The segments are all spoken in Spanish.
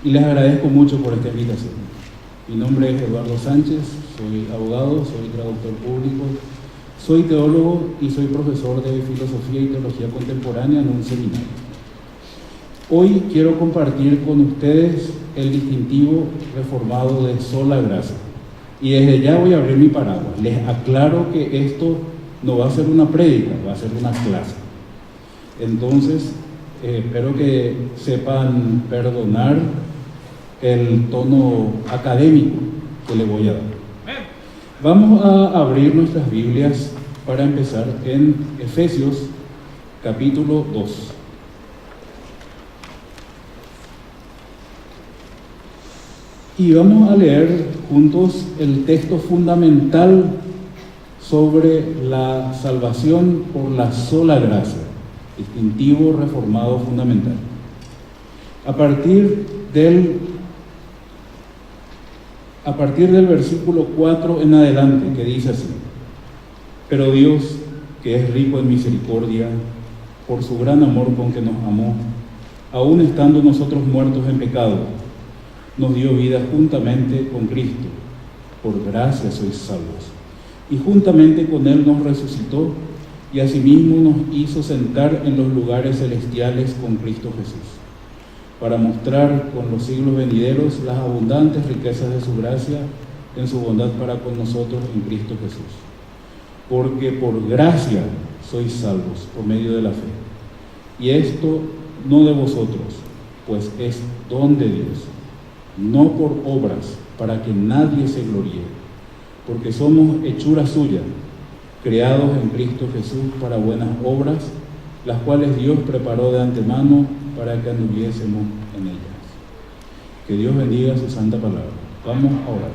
y les agradezco mucho por esta invitación. Mi nombre es Eduardo Sánchez, soy abogado, soy traductor público, soy teólogo y soy profesor de Filosofía y Teología Contemporánea en un seminario. Hoy quiero compartir con ustedes el distintivo reformado de sola gracia. Y desde ya voy a abrir mi paraguas. Les aclaro que esto no va a ser una prédica, va a ser una clase. Entonces, espero que sepan perdonar el tono académico que le voy a dar. Vamos a abrir nuestras Biblias para empezar en Efesios capítulo 2. Y vamos a leer juntos el texto fundamental sobre la salvación por la sola gracia, distintivo reformado fundamental. A partir del versículo 4 en adelante, que dice así: pero Dios, que es rico en misericordia, por su gran amor con que nos amó, aun estando nosotros muertos en pecado, nos dio vida juntamente con Cristo. Por gracia sois salvos. Y juntamente con Él nos resucitó, y asimismo nos hizo sentar en los lugares celestiales con Cristo Jesús, para mostrar con los siglos venideros las abundantes riquezas de su gracia en su bondad para con nosotros en Cristo Jesús. Porque por gracia sois salvos por medio de la fe. Y esto no de vosotros, pues es don de Dios, no por obras, para que nadie se gloríe, porque somos hechura suya, creados en Cristo Jesús para buenas obras, las cuales Dios preparó de antemano para que anduviésemos en ellas. Que Dios bendiga su santa palabra. Vamos a orar.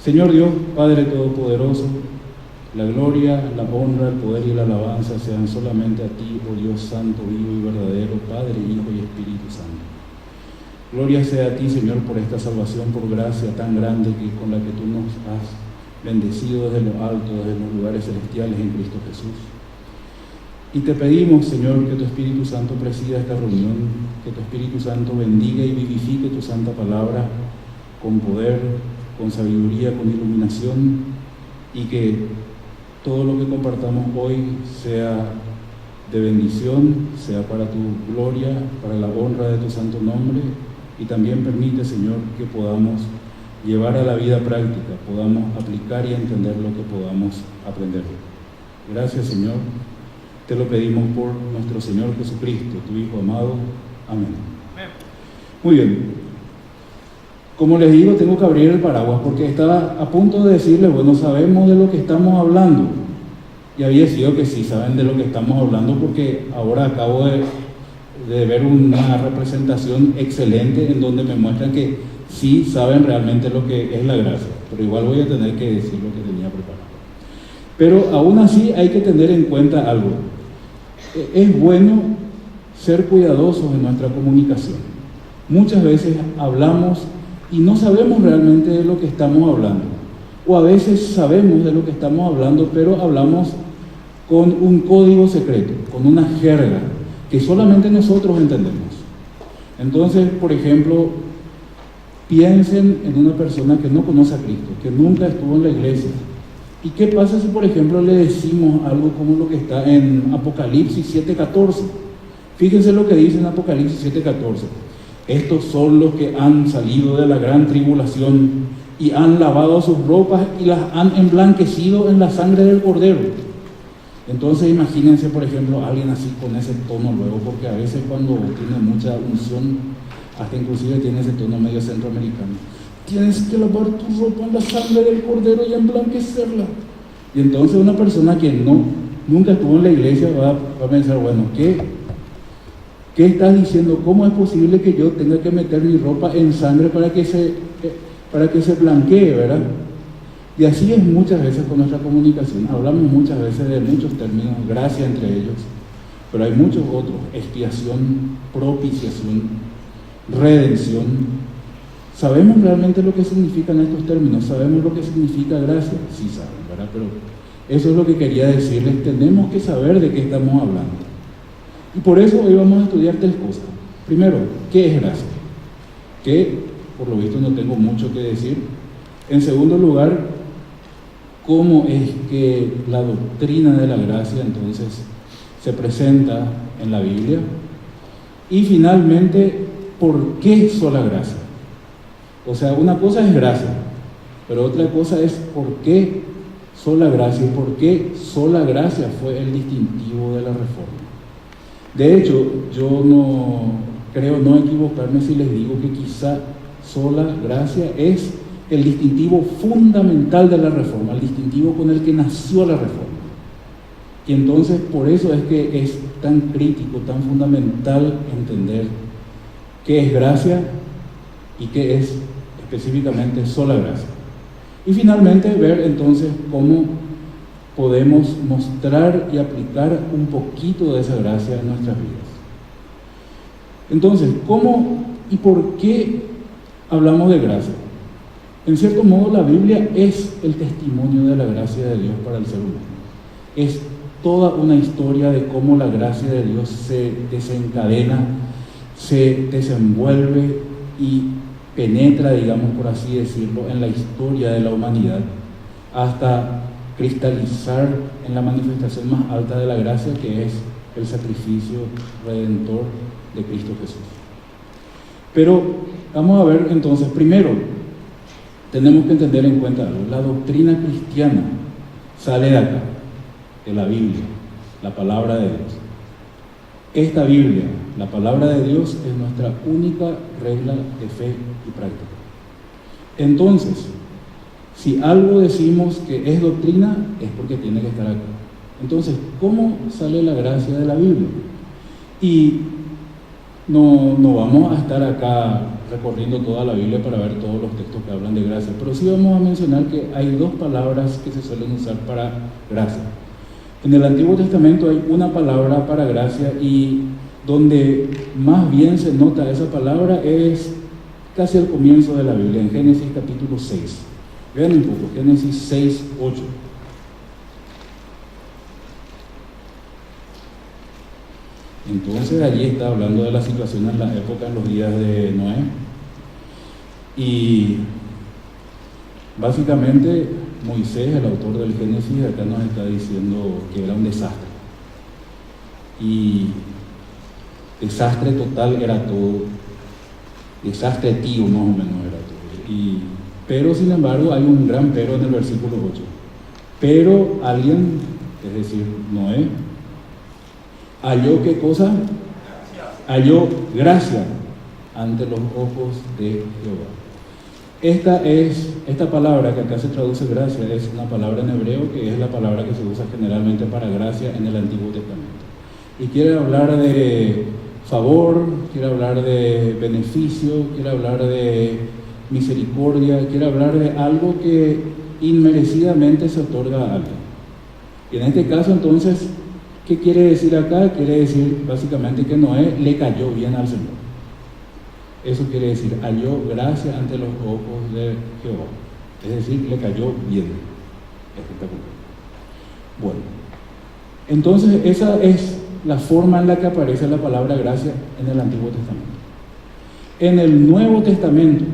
Señor Dios, Padre Todopoderoso, la gloria, la honra, el poder y la alabanza sean solamente a ti, oh Dios Santo, vivo y verdadero, Padre, Hijo y Espíritu Santo. Gloria sea a ti, Señor, por esta salvación, por gracia tan grande con la que tú nos has bendecido desde lo alto, desde los lugares celestiales en Cristo Jesús. Y te pedimos, Señor, que tu Espíritu Santo presida esta reunión, que tu Espíritu Santo bendiga y vivifique tu santa palabra con poder, con sabiduría, con iluminación, y que todo lo que compartamos hoy sea de bendición, sea para tu gloria, para la honra de tu santo nombre, y también permite, Señor, que podamos llevar a la vida práctica, podamos aplicar y entender lo que podamos aprender. Gracias, Señor. Te lo pedimos por nuestro Señor Jesucristo, tu Hijo amado. Amén. Muy bien. Como les digo, tengo que abrir el paraguas porque estaba a punto de decirles, bueno, sabemos de lo que estamos hablando. Y había sido que sí, saben de lo que estamos hablando porque ahora acabo de ver una representación excelente en donde me muestran que sí saben realmente lo que es la gracia. Pero igual voy a tener que decir lo que tenía preparado. Pero aún así hay que tener en cuenta algo. Es bueno ser cuidadosos en nuestra comunicación. Muchas veces hablamos y no sabemos realmente de lo que estamos hablando. O a veces sabemos de lo que estamos hablando, pero hablamos con un código secreto, con una jerga que solamente nosotros entendemos. Entonces, por ejemplo, piensen en una persona que no conoce a Cristo, que nunca estuvo en la iglesia. ¿Y qué pasa si, por ejemplo, le decimos algo como lo que está en Apocalipsis 7:14? Fíjense lo que dice en Apocalipsis 7:14. Estos son los que han salido de la gran tribulación y han lavado sus ropas y las han emblanquecido en la sangre del Cordero. Entonces imagínense, por ejemplo, alguien así con ese tono luego, porque a veces cuando tiene mucha unción, hasta inclusive tiene ese tono medio centroamericano. Tienes que lavar tu ropa en la sangre del Cordero y emblanquecerla. Y entonces una persona que nunca estuvo en la iglesia va a pensar, bueno, ¿qué estás diciendo? ¿Cómo es posible que yo tenga que meter mi ropa en sangre para que se blanquee, verdad? Y así es muchas veces con nuestra comunicación. Hablamos muchas veces de muchos términos, gracia entre ellos, pero hay muchos otros: expiación, propiciación, redención. ¿Sabemos realmente lo que significan estos términos? ¿Sabemos lo que significa gracia? Sí saben, ¿verdad? Pero eso es lo que quería decirles. Tenemos que saber de qué estamos hablando. Y por eso hoy vamos a estudiar tres cosas. Primero, ¿qué es gracia? que por lo visto no tengo mucho que decir. En segundo lugar, cómo es que la doctrina de la gracia entonces se presenta en la Biblia. Y finalmente, ¿por qué sola gracia? O sea, una cosa es gracia, pero otra cosa es por qué sola gracia y por qué sola gracia fue el distintivo de la Reforma. De hecho, yo no creo no equivocarme si les digo que quizá sola gracia es el distintivo fundamental de la Reforma, el distintivo con el que nació la Reforma. Y entonces por eso es que es tan crítico, tan fundamental entender qué es gracia y qué es específicamente sola gracia. Y finalmente ver entonces cómo podemos mostrar y aplicar un poquito de esa gracia en nuestras vidas. Entonces, ¿cómo y por qué hablamos de gracia? En cierto modo, la Biblia es el testimonio de la gracia de Dios para el ser humano. Es toda una historia de cómo la gracia de Dios se desencadena, se desenvuelve y penetra, digamos por así decirlo, en la historia de la humanidad, hasta cristalizar en la manifestación más alta de la gracia, que es el sacrificio redentor de Cristo Jesús. Pero vamos a ver entonces, primero, tenemos que entender en cuenta algo. La doctrina cristiana sale de acá, de la Biblia, la palabra de Dios. Esta Biblia, la palabra de Dios, es nuestra única regla de fe y práctica. Entonces, si algo decimos que es doctrina, es porque tiene que estar acá. Entonces, ¿cómo sale la gracia de la Biblia? Y no vamos a estar acá recorriendo toda la Biblia para ver todos los textos que hablan de gracia, pero sí vamos a mencionar que hay dos palabras que se suelen usar para gracia. En el Antiguo Testamento hay una palabra para gracia, y donde más bien se nota esa palabra es casi al comienzo de la Biblia, en Génesis capítulo 6. Vean un poco, Génesis 6, 8. Entonces allí está hablando de la situación en la época, en los días de Noé. Y básicamente Moisés, el autor del Génesis, acá nos está diciendo que era un desastre. Y desastre total era todo. Desastre tío más o menos era todo. Pero sin embargo hay un gran pero en el versículo 8. Pero alguien, es decir, Noé, halló ¿qué cosa? Halló gracia ante los ojos de Jehová. Esta palabra que acá se traduce gracia es una palabra en hebreo que es la palabra que se usa generalmente para gracia en el Antiguo Testamento. Y quiere hablar de favor, quiere hablar de beneficio, quiere hablar de misericordia, quiere hablar de algo que inmerecidamente se otorga a alguien. Y en este caso entonces, ¿qué quiere decir acá? Quiere decir básicamente que Noé le cayó bien al Señor. Eso quiere decir, halló gracia ante los ojos de Jehová. Es decir, le cayó bien. Espectacular. Bueno, entonces esa es la forma en la que aparece la palabra gracia en el Antiguo Testamento. En el Nuevo Testamento,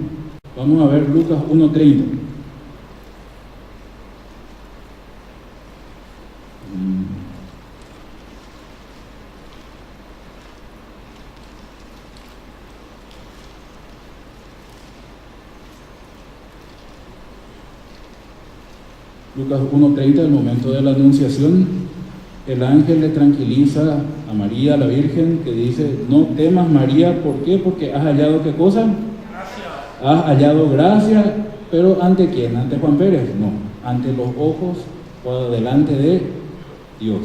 vamos a ver Lucas 1:30. Lucas 1:30, el momento de la anunciación, el ángel le tranquiliza a María, la Virgen, que dice, no temas María, ¿por qué? Porque has hallado ¿qué cosa? Gracia. Has hallado gracia, pero ¿ante quién? ¿Ante Juan Pérez? No, ante los ojos o delante de Dios.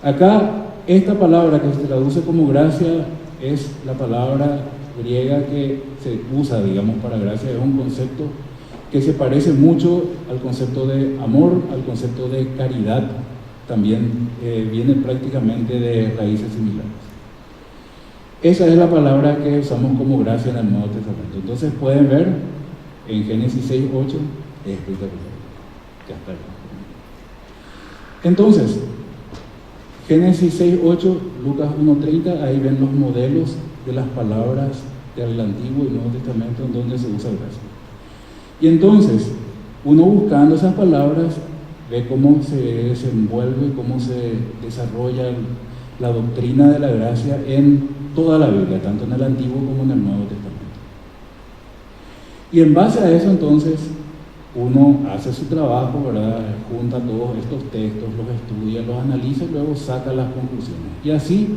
Acá, esta palabra que se traduce como gracia es la palabra griega que se usa, digamos, para gracia. Es un concepto que se parece mucho al concepto de amor, al concepto de caridad. También viene prácticamente de raíces similares. Esa es la palabra que usamos como gracia en el Nuevo Testamento. Entonces pueden ver en Génesis 6:8, es espectacular. Ya está. Entonces, Génesis 6:8, Lucas 1:30, ahí ven los modelos de las palabras del Antiguo y Nuevo Testamento en donde se usa gracia. Y entonces, uno buscando esas palabras, ve cómo se desenvuelve, cómo se desarrolla la doctrina de la gracia en toda la Biblia, tanto en el Antiguo como en el Nuevo Testamento. Y en base a eso, entonces, uno hace su trabajo, ¿verdad? Junta todos estos textos, los estudia, los analiza y luego saca las conclusiones. Y así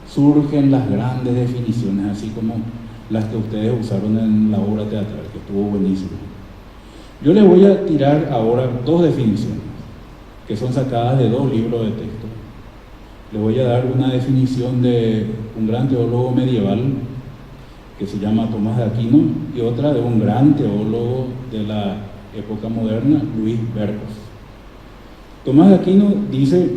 surgen las grandes definiciones, así como las que ustedes usaron en la obra teatral, que estuvo buenísima. Yo les voy a tirar ahora dos definiciones, que son sacadas de dos libros de texto. Les voy a dar una definición de un gran teólogo medieval, que se llama Tomás de Aquino, y otra de un gran teólogo de la época moderna, Luis Berkhof. Tomás de Aquino dice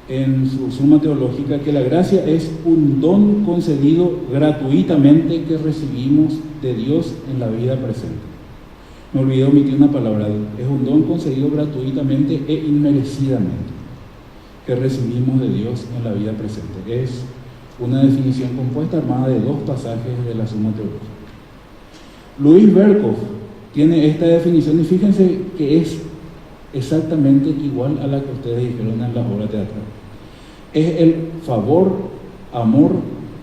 en su Suma Teológica que la gracia es un don concedido gratuitamente que recibimos de Dios en la vida presente. Me olvidé omitir una palabra, es un don concedido gratuitamente e inmerecidamente que recibimos de Dios en la vida presente. Es una definición compuesta armada de dos pasajes de la Suma Teológica. Luis Berkhof tiene esta definición y fíjense que es exactamente igual a la que ustedes dijeron en la obra teatral. Es el favor, amor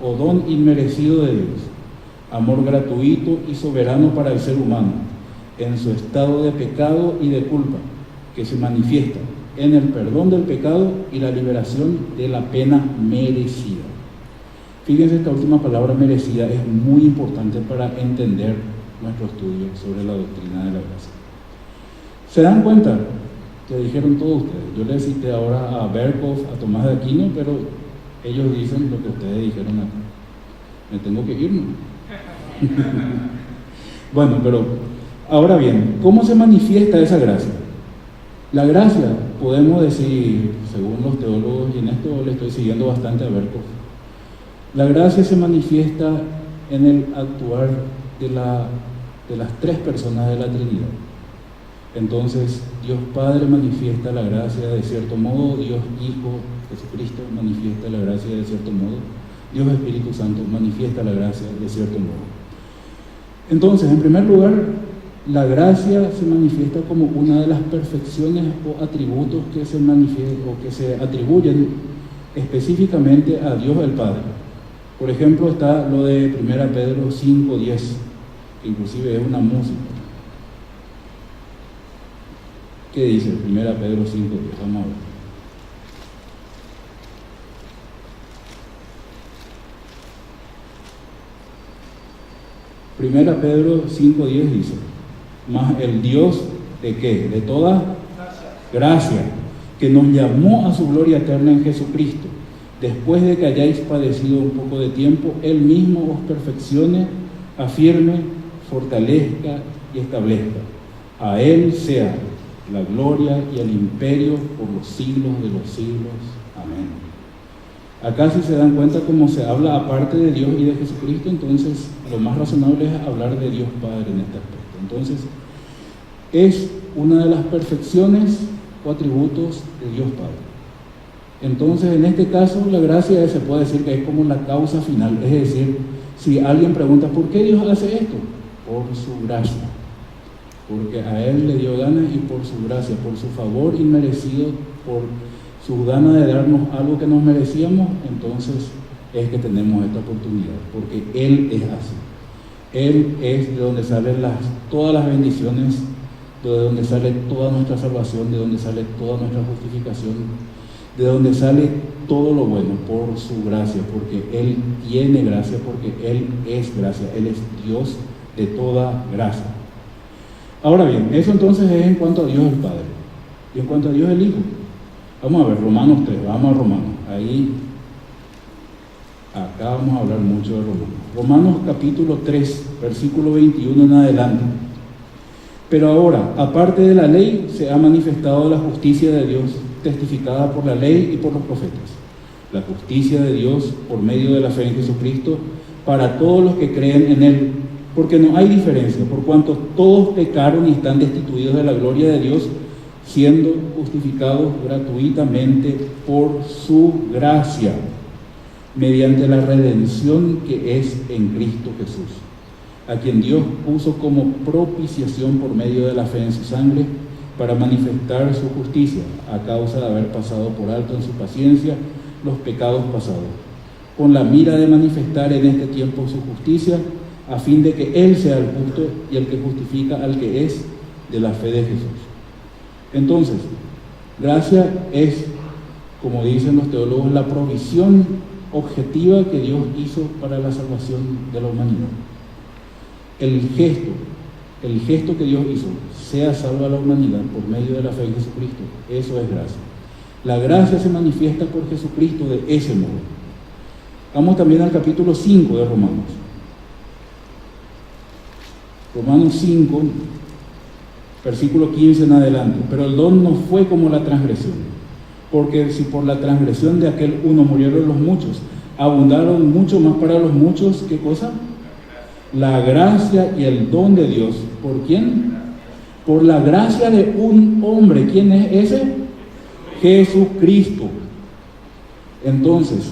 o don inmerecido de Dios, amor gratuito y soberano para el ser humano en su estado de pecado y de culpa, que se manifiesta en el perdón del pecado y la liberación de la pena merecida. Fíjense, esta última palabra, merecida, es muy importante para entender nuestro estudio sobre la doctrina de la gracia. ¿Se dan cuenta? Que dijeron todos ustedes. Yo les cité ahora a Berkhof, a Tomás de Aquino, pero ellos dicen lo que ustedes dijeron acá. Me tengo que ir, ¿no? Bueno, pero ahora bien, ¿cómo se manifiesta esa gracia? La gracia, podemos decir, según los teólogos, y en esto le estoy siguiendo bastante a Berkhof, la gracia se manifiesta en el actuar de las tres personas de la Trinidad. Entonces, Dios Padre manifiesta la gracia de cierto modo, Dios Hijo, Jesucristo, manifiesta la gracia de cierto modo, Dios Espíritu Santo manifiesta la gracia de cierto modo. Entonces, en primer lugar, la gracia se manifiesta como una de las perfecciones o atributos que se manifiestan o que se atribuyen específicamente a Dios el Padre. Por ejemplo, está lo de 1 Pedro 5:10, que inclusive es una música. ¿Qué dice 1 Pedro 5:10? Vamos a ver. 1 Pedro 5:10 dice: mas el Dios ¿de qué? De toda gracia, que nos llamó a su gloria eterna en Jesucristo, después de que hayáis padecido un poco de tiempo, Él mismo os perfeccione, afirme, fortalezca y establezca. A Él sea la gloria y el imperio por los siglos de los siglos. Amén. Acá, si se dan cuenta, como se habla aparte de Dios y de Jesucristo, entonces lo más razonable es hablar de Dios Padre en este aspecto. Entonces, es una de las perfecciones o atributos de Dios Padre. Entonces, en este caso, la gracia se puede decir que es como la causa final. Es decir, si alguien pregunta, ¿por qué Dios hace esto? Por su gracia. Porque a Él le dio ganas y por su gracia, por su favor inmerecido, por su ganas de darnos algo que nos merecíamos, entonces es que tenemos esta oportunidad. Porque Él es así. Él es de donde salen todas las bendiciones, de donde sale toda nuestra salvación, de donde sale toda nuestra justificación, de donde sale todo lo bueno, por su gracia, porque Él tiene gracia, porque Él es gracia, Él es Dios de toda gracia. Ahora bien, eso entonces es en cuanto a Dios el Padre. Y en cuanto a Dios el Hijo, vamos a ver, Romanos 3, vamos a Romanos. Acá vamos a hablar mucho de Romanos. Romanos capítulo 3, versículo 21 en adelante. Pero ahora, aparte de la ley, se ha manifestado la justicia de Dios, testificada por la ley y por los profetas. La justicia de Dios por medio de la fe en Jesucristo para todos los que creen en Él, porque no hay diferencia, por cuanto todos pecaron y están destituidos de la gloria de Dios, siendo justificados gratuitamente por su gracia, mediante la redención que es en Cristo Jesús. a quien Dios puso como propiciación por medio de la fe en su sangre, para manifestar su justicia, a causa de haber pasado por alto en su paciencia los pecados pasados, con la mira de manifestar en este tiempo su justicia, a fin de que Él sea el justo y el que justifica al que es de la fe de Jesús. Entonces, gracia es, como dicen los teólogos, la provisión objetiva que Dios hizo para la salvación de la humanidad. El gesto que Dios hizo, sea salva a la humanidad por medio de la fe en Jesucristo, eso es gracia. La gracia se manifiesta por Jesucristo de ese modo. Vamos también al capítulo 5 de Romanos. Romanos 5, versículo 15 en adelante. Pero el don no fue como la transgresión, porque si por la transgresión de aquel uno murieron los muchos, abundaron mucho más para los muchos, ¿qué cosa? La gracia y el don de Dios. ¿Por quién? Por la gracia de un hombre. ¿Quién es ese? Jesucristo. Entonces,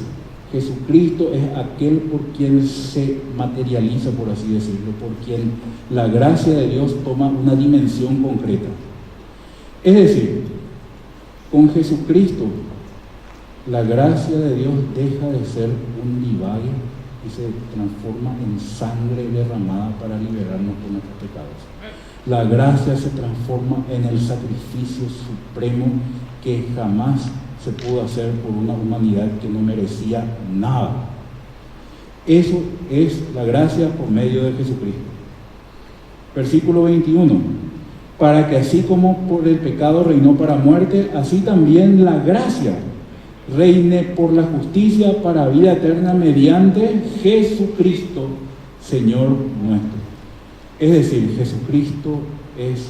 Jesucristo es aquel por quien se materializa, por así decirlo, por quien la gracia de Dios toma una dimensión concreta. Es decir, con Jesucristo, la gracia de Dios deja de ser un divague y se transforma en sangre derramada para liberarnos de nuestros pecados. La gracia se transforma en el sacrificio supremo que jamás se pudo hacer por una humanidad que no merecía nada. Eso es la gracia por medio de Jesucristo. Versículo 21. Para que así como por el pecado reinó para muerte, así también la gracia reine por la justicia para vida eterna mediante Jesucristo, Señor nuestro. Es decir, Jesucristo es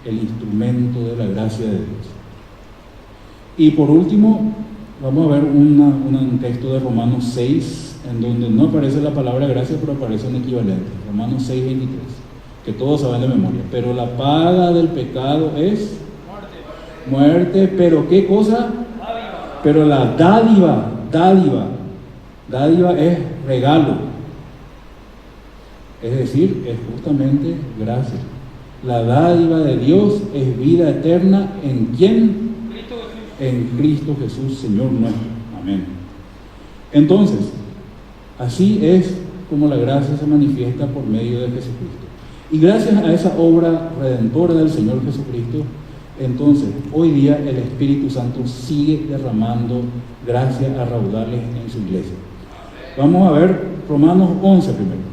el instrumento de la gracia de Dios. Y por último, vamos a ver un texto de Romanos 6, en donde no aparece la palabra gracia, pero aparece un equivalente. Romanos 6, 23, que todos saben de memoria. Pero la paga del pecado es muerte, pero ¿qué cosa? Pero la dádiva es regalo. Es decir, es justamente gracia. La dádiva de Dios es vida eterna en ¿quién? En Cristo Jesús, Señor nuestro. Amén. Entonces, así es como la gracia se manifiesta por medio de Jesucristo. Y gracias a esa obra redentora del Señor Jesucristo, entonces, hoy día el Espíritu Santo sigue derramando gracia a raudales en su iglesia. Vamos a ver Romanos 11 primero.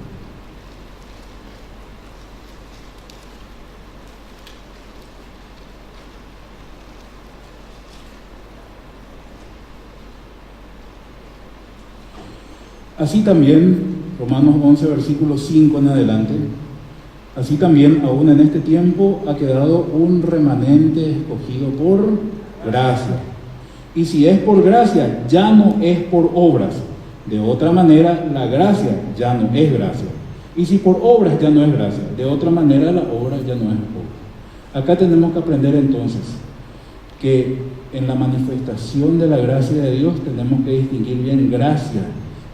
Así también, Romanos 11, versículo 5 en adelante, así también, aún en este tiempo, ha quedado un remanente escogido por gracia. Y si es por gracia, ya no es por obras. De otra manera, la gracia ya no es gracia. Y si por obras ya no es gracia, de otra manera la obra ya no es obra. Acá tenemos que aprender entonces que en la manifestación de la gracia de Dios tenemos que distinguir bien gracia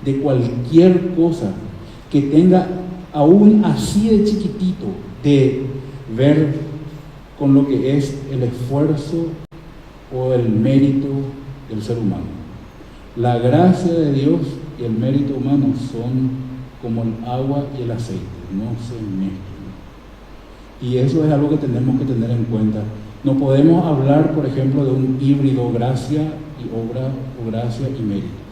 de cualquier cosa que tenga aún así de chiquitito de ver con lo que es el esfuerzo o el mérito del ser humano. La gracia de Dios y el mérito humano son como el agua y el aceite, no se mezclan. Y eso es algo que tenemos que tener en cuenta. No podemos hablar, por ejemplo, de un híbrido gracia y obra o gracia y mérito.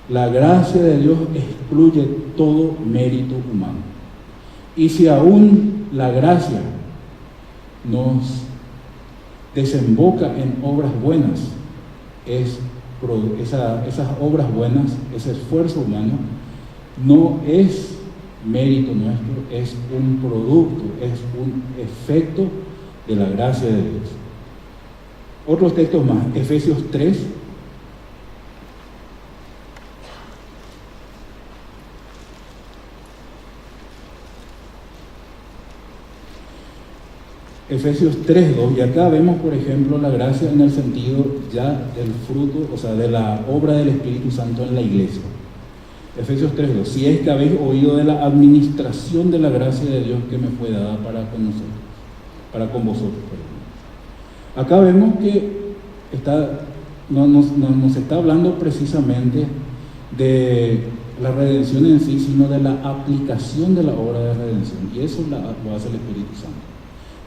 La gracia de Dios excluye todo mérito humano. Y si aún la gracia nos desemboca en obras buenas, esas obras buenas, ese esfuerzo humano, no es mérito nuestro, es un producto, es un efecto de la gracia de Dios. Otros textos más, Efesios 3. Efesios 3:2, y acá vemos, por ejemplo, la gracia en el sentido ya del fruto, o sea, de la obra del Espíritu Santo en la iglesia. Efesios 3:2, si es que habéis oído de la administración de la gracia de Dios que me fue dada para con vosotros. Acá vemos que nos está hablando precisamente de la redención en sí, sino de la aplicación de la obra de redención, y eso lo hace el Espíritu Santo.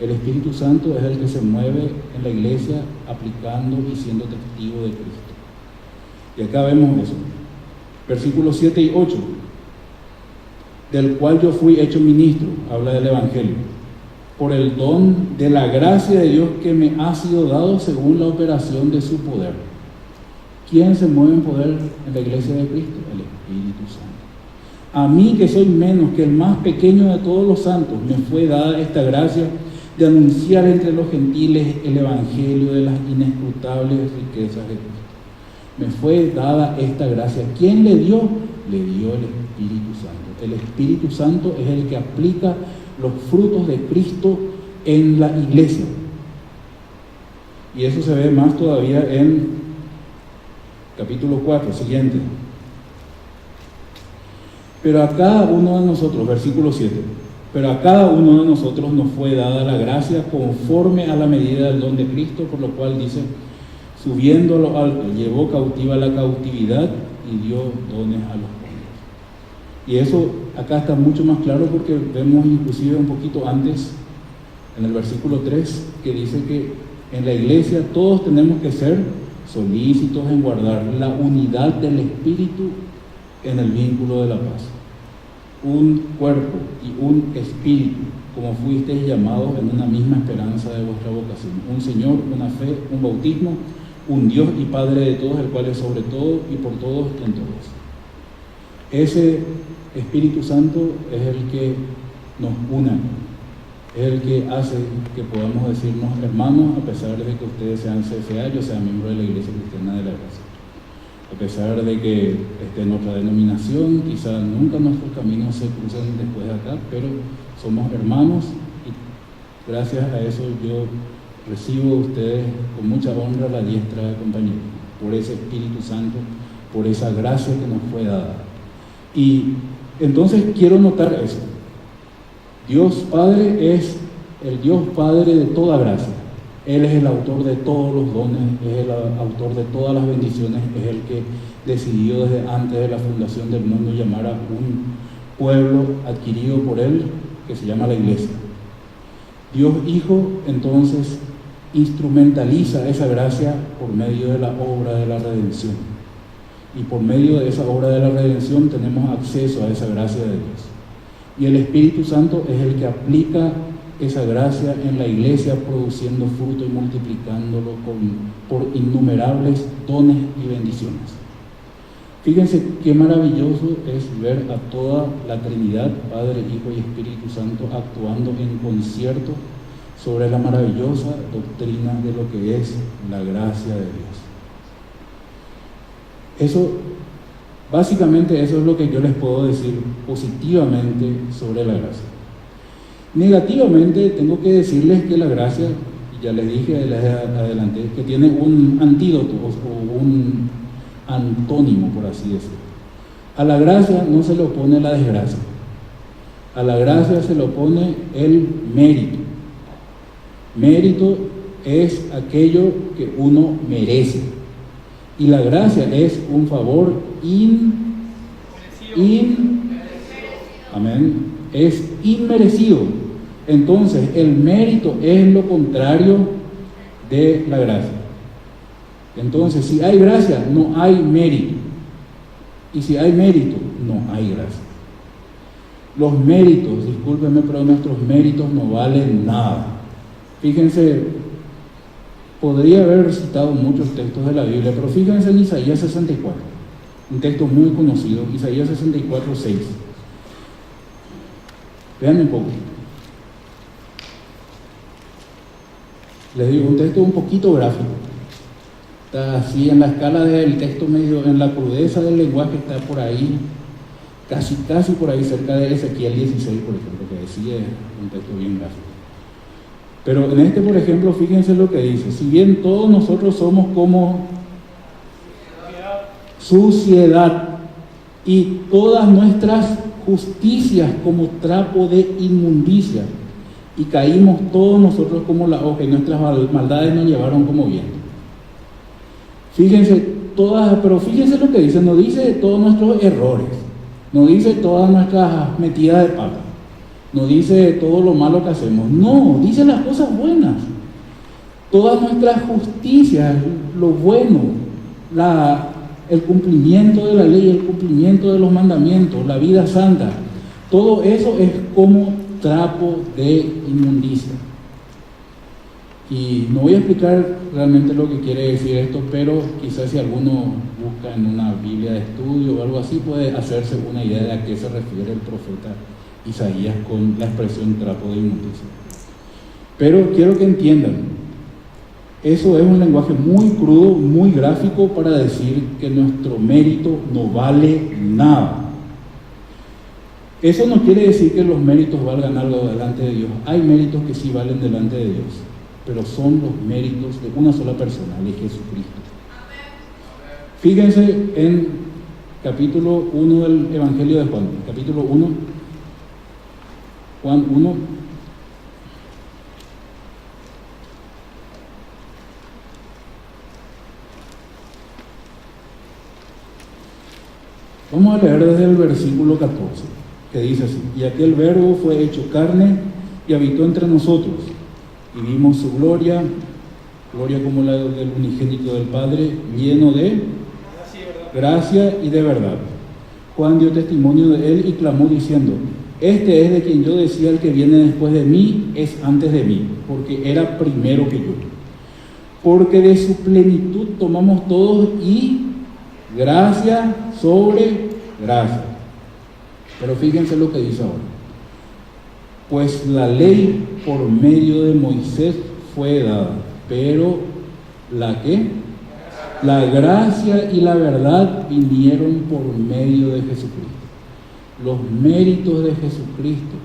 El Espíritu Santo es el que se mueve en la iglesia aplicando y siendo testigo de Cristo. Y acá vemos eso. Versículos 7 y 8, del cual yo fui hecho ministro, habla del Evangelio, por el don de la gracia de Dios que me ha sido dado según la operación de su poder. ¿Quién se mueve en poder en la iglesia de Cristo? El Espíritu Santo. A mí, que soy menos que el más pequeño de todos los santos, me fue dada esta gracia de anunciar entre los gentiles el Evangelio de las inescrutables riquezas de Cristo. Me fue dada esta gracia. ¿Quién le dio? Le dio el Espíritu Santo. El Espíritu Santo es el que aplica los frutos de Cristo en la iglesia. Y eso se ve más todavía en capítulo 4, siguiente. Pero a cada uno de nosotros, versículo 7, pero a cada uno de nosotros nos fue dada la gracia conforme a la medida del don de Cristo, por lo cual dice, subiendo a lo alto, llevó cautiva la cautividad y dio dones a los hombres. Y eso acá está mucho más claro porque vemos inclusive un poquito antes, en el versículo 3, que dice que en la iglesia todos tenemos que ser solícitos en guardar la unidad del Espíritu en el vínculo de la paz. Un cuerpo y un espíritu, como fuisteis llamados en una misma esperanza de vuestra vocación. Un Señor, una fe, un bautismo, un Dios y Padre de todos, el cual es sobre todo y por todos y en todos. Ese Espíritu Santo es el que nos une, es el que hace que podamos decirnos hermanos, a pesar de que ustedes sean CFA, yo sea miembro de la Iglesia Cristiana de la Gracia. A pesar de que esté en otra denominación, quizás nunca nuestros caminos se cruzan después de acá, pero somos hermanos y gracias a eso yo recibo de ustedes con mucha honra la diestra de compañerismo, por ese Espíritu Santo, por esa gracia que nos fue dada. Y entonces quiero notar eso. Dios Padre es el Dios Padre de toda gracia. Él es el autor de todos los dones, es el autor de todas las bendiciones, es el que decidió desde antes de la fundación del mundo llamar a un pueblo adquirido por Él que se llama la Iglesia. Dios Hijo entonces instrumentaliza esa gracia por medio de la obra de la redención. Y por medio de esa obra de la redención tenemos acceso a esa gracia de Dios. Y el Espíritu Santo es el que aplica esa gracia en la iglesia, produciendo fruto y multiplicándolo por innumerables dones y bendiciones. Fíjense qué maravilloso es ver a toda la Trinidad, Padre, Hijo y Espíritu Santo, actuando en concierto sobre la maravillosa doctrina de lo que es la gracia de Dios. Eso, básicamente eso es lo que yo les puedo decir positivamente sobre la gracia. Negativamente tengo que decirles que la gracia, ya les dije adelante, que tiene un antídoto o un antónimo, por así decirlo. A la gracia no se le opone la desgracia, a la gracia se le opone el mérito. Mérito es aquello que uno merece y la gracia es un favor es inmerecido. Entonces el mérito es lo contrario de la gracia. Entonces si hay gracia no hay mérito, y si hay mérito no hay gracia. Los méritos, discúlpenme, pero nuestros méritos no valen nada. Fíjense, podría haber citado muchos textos de la Biblia, pero fíjense en Isaías 64, un texto muy conocido, Isaías 64, 6. Vean un poco. Les digo, un texto un poquito gráfico. Está así en la escala del texto medio, en la crudeza del lenguaje, está por ahí, casi por ahí cerca de Ezequiel 16, por ejemplo, que decía un texto bien gráfico. Pero en este, por ejemplo, fíjense lo que dice: si bien todos nosotros somos como suciedad, y todas nuestras justicias como trapo de inmundicia, y caímos todos nosotros como la hoja, y nuestras maldades nos llevaron como viento. Fíjense pero fíjense lo que dice, no dice todos nuestros errores, no dice todas nuestras metidas de pata, no dice todo lo malo que hacemos, no, dice las cosas buenas, todas nuestras justicias, lo bueno, el cumplimiento de la ley, el cumplimiento de los mandamientos, la vida santa, todo eso es como trapo de inmundicia. Y no voy a explicar realmente lo que quiere decir esto, pero quizás si alguno busca en una Biblia de estudio o algo así, puede hacerse una idea de a qué se refiere el profeta Isaías con la expresión trapo de inmundicia. Pero quiero que entiendan, eso es un lenguaje muy crudo, muy gráfico para decir que nuestro mérito no vale nada. Eso no quiere decir que los méritos valgan algo delante de Dios. Hay méritos que sí valen delante de Dios, pero son los méritos de una sola persona, de Jesucristo. Fíjense en capítulo 1 del Evangelio de Juan, capítulo 1, Juan 1. Vamos a leer desde el versículo 14, que dice así: y aquel verbo fue hecho carne y habitó entre nosotros, y vimos su gloria como la del unigénito del Padre, lleno de gracia y de verdad. Juan dio testimonio de él y clamó diciendo: este es de quien yo decía, el que viene después de mí es antes de mí, porque era primero que yo. Porque de su plenitud tomamos todos, y gracia sobre gracia. Pero fíjense lo que dice ahora: pues la ley por medio de Moisés fue dada, pero ¿la qué? La gracia y la verdad vinieron por medio de Jesucristo. Los méritos de Jesucristo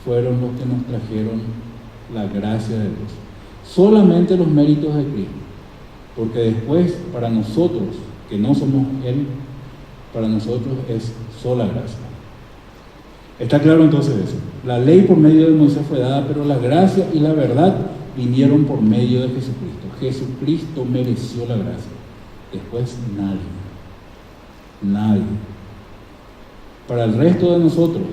fueron los que nos trajeron la gracia de Dios. Solamente los méritos de Cristo. Porque después, para nosotros, que no somos Él, para nosotros es sola gracia. ¿Está claro entonces eso? La ley por medio de Moisés fue dada, pero la gracia y la verdad vinieron por medio de Jesucristo. Jesucristo mereció la gracia. Después nadie. Para el resto de nosotros,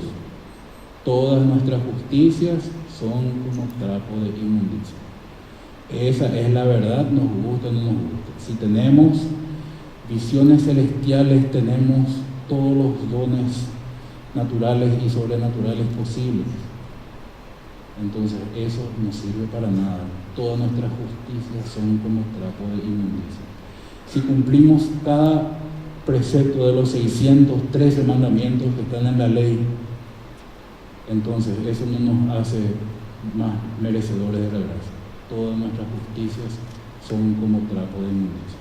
todas nuestras justicias son como trapo de inmundicia. Esa es la verdad, nos gusta o no nos gusta. Si tenemos visiones celestiales, tenemos todos los dones naturales y sobrenaturales posibles, entonces eso no sirve para nada. Todas nuestras justicias son como trapo de inmundicia. Si cumplimos cada precepto de los 613 mandamientos que están en la ley, entonces eso no nos hace más merecedores de la gracia. Todas nuestras justicias son como trapo de inmundicia.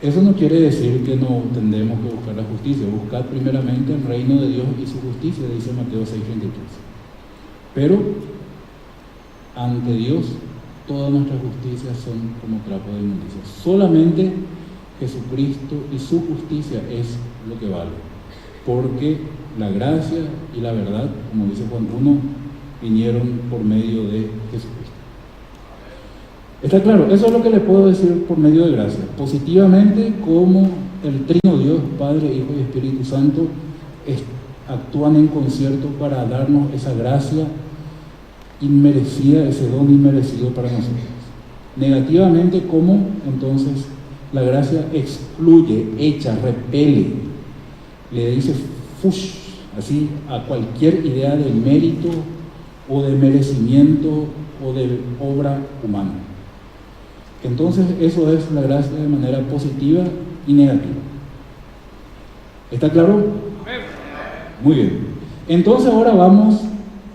Eso no quiere decir que no tendremos que buscar la justicia. Buscad primeramente el reino de Dios y su justicia, dice Mateo 6:23. Pero ante Dios todas nuestras justicias son como trapo de inmundicia. Solamente Jesucristo y su justicia es lo que vale, porque la gracia y la verdad, como dice Juan 1, vinieron por medio de Jesucristo. ¿Está claro? Eso es lo que le puedo decir por medio de gracia. Positivamente, como el Trino Dios, Padre, Hijo y Espíritu Santo, actúan en concierto para darnos esa gracia inmerecida, ese don inmerecido para nosotros. Negativamente, como entonces la gracia excluye, echa, repele, le dice fush, así, a cualquier idea de mérito o de merecimiento o de obra humana. Entonces eso es la gracia de manera positiva y negativa. ¿Está claro? Muy bien. Entonces ahora vamos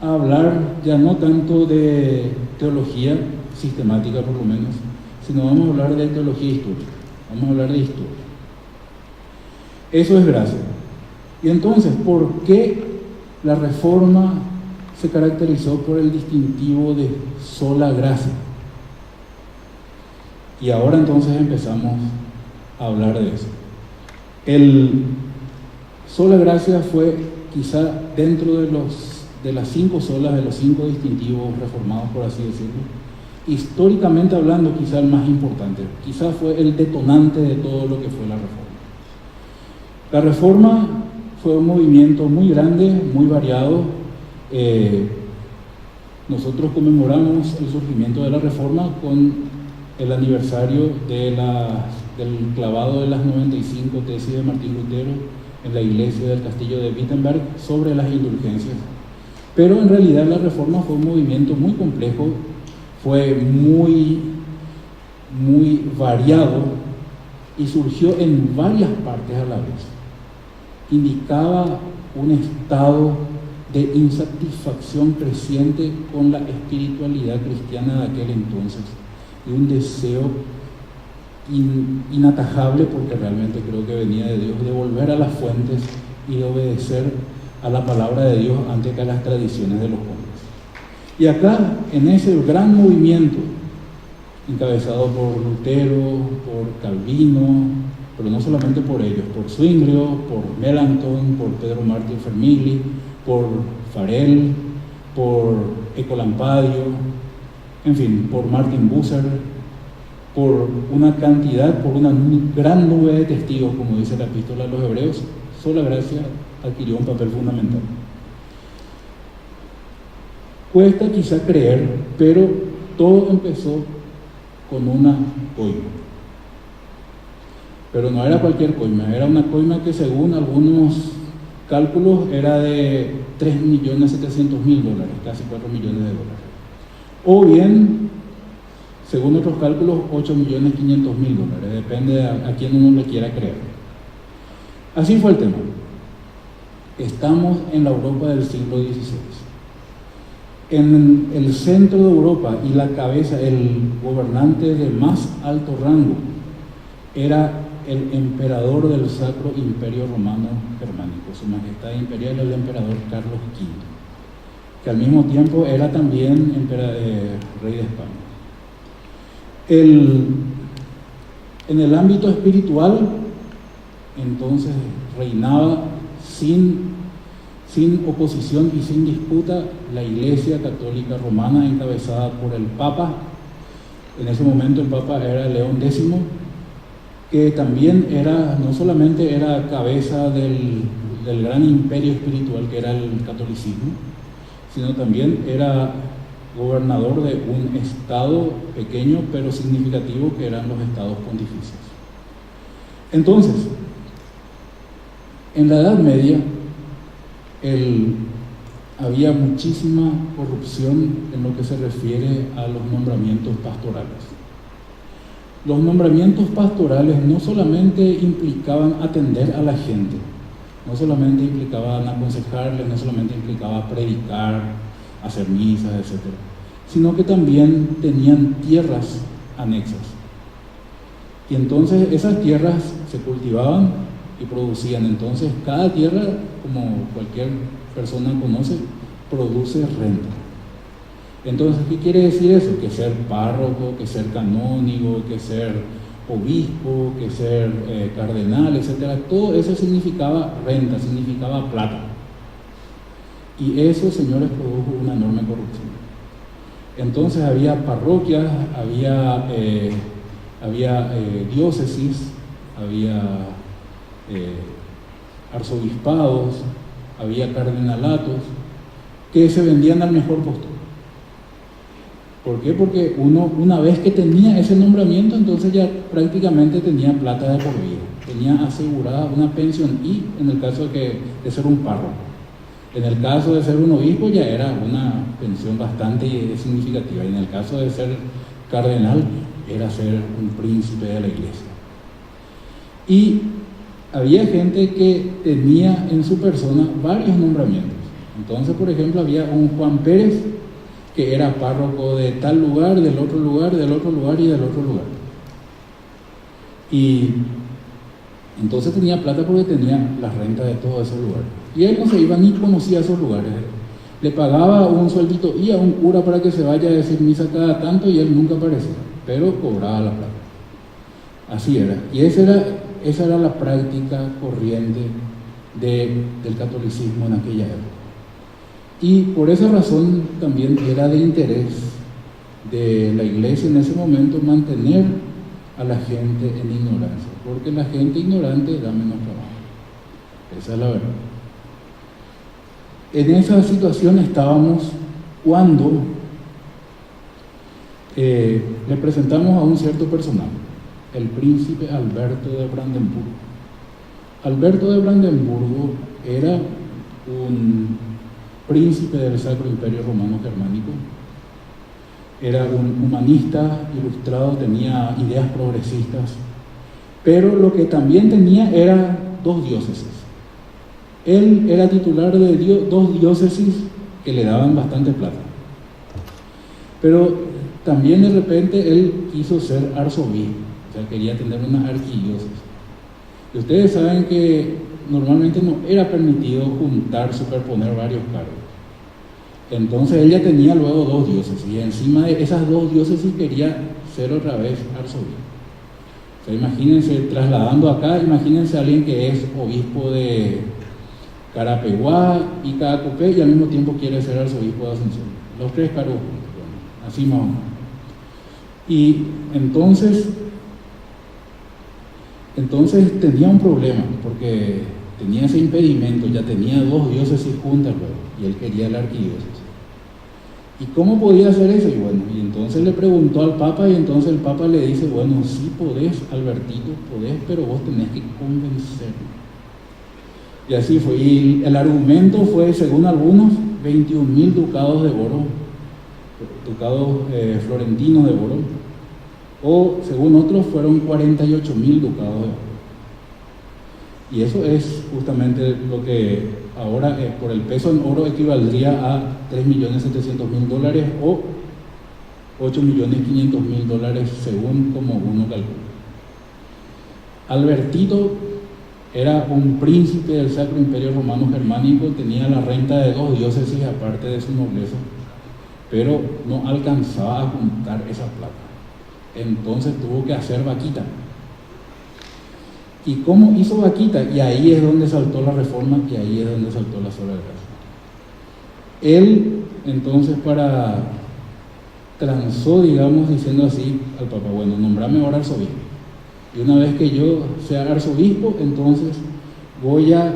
a hablar ya no tanto de teología sistemática por lo menos, sino vamos a hablar de teología histórica. Vamos a hablar de historia. Eso es gracia. Y entonces, ¿por qué la Reforma se caracterizó por el distintivo de sola gracia? Y ahora entonces empezamos a hablar de eso. Sola Gracia fue quizá dentro de las 5 solas, de los 5 distintivos reformados, por así decirlo, históricamente hablando, quizá el más importante, quizá fue el detonante de todo lo que fue la Reforma. La Reforma fue un movimiento muy grande, muy variado. Nosotros conmemoramos el surgimiento de la Reforma con el aniversario del clavado de las 95 tesis de Martín Lutero en la iglesia del castillo de Wittenberg sobre las indulgencias. Pero en realidad la Reforma fue un movimiento muy complejo, fue muy variado y surgió en varias partes a la vez. Indicaba un estado de insatisfacción creciente con la espiritualidad cristiana de aquel entonces y un deseo inatajable, porque realmente creo que venía de Dios, de volver a las fuentes y de obedecer a la palabra de Dios antes que a las tradiciones de los hombres. Y acá, en ese gran movimiento encabezado por Lutero, por Calvino, pero no solamente por ellos, por Zwinglio, por Melanchthon, por Pedro Martín Fermigli, por Farel, por Ecolampadio, en fin, por Martin Bucer, por una gran nube de testigos, como dice la epístola a los Hebreos, sola gracia adquirió un papel fundamental. Cuesta quizá creer, pero todo empezó con una coima. Pero no era cualquier coima, era una coima que según algunos cálculos era de $3.700.000, casi $4 millones. O bien, según otros cálculos, $8.500.000, depende a quién uno le quiera creer. Así fue el tema. Estamos en la Europa del siglo XVI. En el centro de Europa y la cabeza, el gobernante de más alto rango, era el emperador del Sacro Imperio Romano Germánico, Su Majestad Imperial, el emperador Carlos V, que al mismo tiempo era también rey de España. En el ámbito espiritual, entonces reinaba sin oposición y sin disputa la Iglesia Católica Romana, encabezada por el Papa. En ese momento el Papa era León X, que también no solamente era cabeza del gran imperio espiritual que era el catolicismo, sino también era gobernador de un estado pequeño pero significativo, que eran los estados pontificios. Entonces, en la Edad Media había muchísima corrupción en lo que se refiere a los nombramientos pastorales. Los nombramientos pastorales no solamente implicaban atender a la gente, no solamente implicaban aconsejarles, no solamente implicaba predicar, hacer misas, etc., sino que también tenían tierras anexas. Y entonces esas tierras se cultivaban y producían. Entonces cada tierra, como cualquier persona conoce, produce renta. Entonces, ¿qué quiere decir eso? Que ser párroco, que ser canónigo, que ser obispo, que ser cardenal, etc. Todo eso significaba renta, significaba plata. Y eso, señores, produjo una enorme corrupción. Entonces había parroquias, había diócesis, había arzobispados, había cardenalatos que se vendían al mejor postor. ¿Por qué? Porque una vez que tenía ese nombramiento, entonces ya prácticamente tenía plata de por vida, tenía asegurada una pensión, y en el caso de ser un párroco. En el caso de ser un obispo ya era una pensión bastante significativa, y en el caso de ser cardenal era ser un príncipe de la iglesia. Y había gente que tenía en su persona varios nombramientos. Entonces, por ejemplo, había un Juan Pérez que era párroco de tal lugar, del otro lugar, del otro lugar y del otro lugar. Y entonces tenía plata porque tenía las rentas de todos esos lugares. Y él no se iba ni conocía esos lugares. Le pagaba un sueldito y a un cura para que se vaya a decir misa cada tanto, y él nunca aparecía, pero cobraba la plata. Así era. Y esa era la práctica corriente del catolicismo en aquella época. Y por esa razón también era de interés de la iglesia en ese momento mantener a la gente en ignorancia, porque la gente ignorante da menos trabajo. Esa es la verdad. En esa situación estábamos cuando le presentamos a un cierto personaje, el príncipe Alberto de Brandenburgo. Alberto de Brandenburgo era un príncipe del Sacro Imperio Romano Germánico, era un humanista ilustrado, tenía ideas progresistas, pero lo que también tenía era dos diócesis. Él era titular de dos diócesis que le daban bastante plata, pero también de repente él quiso ser arzobispo, o sea, quería tener una arquidiócesis. Y ustedes saben que normalmente no era permitido juntar, superponer varios cargos. Entonces él ya tenía luego dos diócesis, y encima de esas dos diócesis quería ser otra vez arzobispo. O sea, imagínense, trasladando acá, imagínense a alguien que es obispo de Carapeguá y Caacupé y al mismo tiempo quiere ser arzobispo de Asunción. Los tres cargos juntos, bueno, así más o menos. Y entonces tenía un problema, porque tenía ese impedimento, ya tenía dos diócesis juntas luego, y él quería la arquidiócesis. ¿Y cómo podía hacer eso? Y bueno, y entonces le preguntó al Papa, y entonces el Papa le dice, bueno, sí podés, Albertito, podés, pero vos tenés que convencerme. Y así fue, y el argumento fue, según algunos, 21.000 ducados de oro, ducados florentinos de oro, o según otros fueron 48.000 ducados de oro. Y eso es justamente lo que ahora por el peso en oro equivaldría a $3.700.000 o $8.500.000 según como uno calcula. Albertito era un príncipe del Sacro Imperio Romano Germánico, tenía la renta de dos diócesis aparte de su nobleza, pero no alcanzaba a juntar esa plata. Entonces tuvo que hacer vaquita. ¿Y cómo hizo vaquita? Y ahí es donde saltó la reforma, y ahí es donde saltó la sola gracia. Él, entonces, transó, digamos, diciendo así al Papa, bueno, nombrame ahora arzobispo. Y una vez que yo sea arzobispo, entonces voy a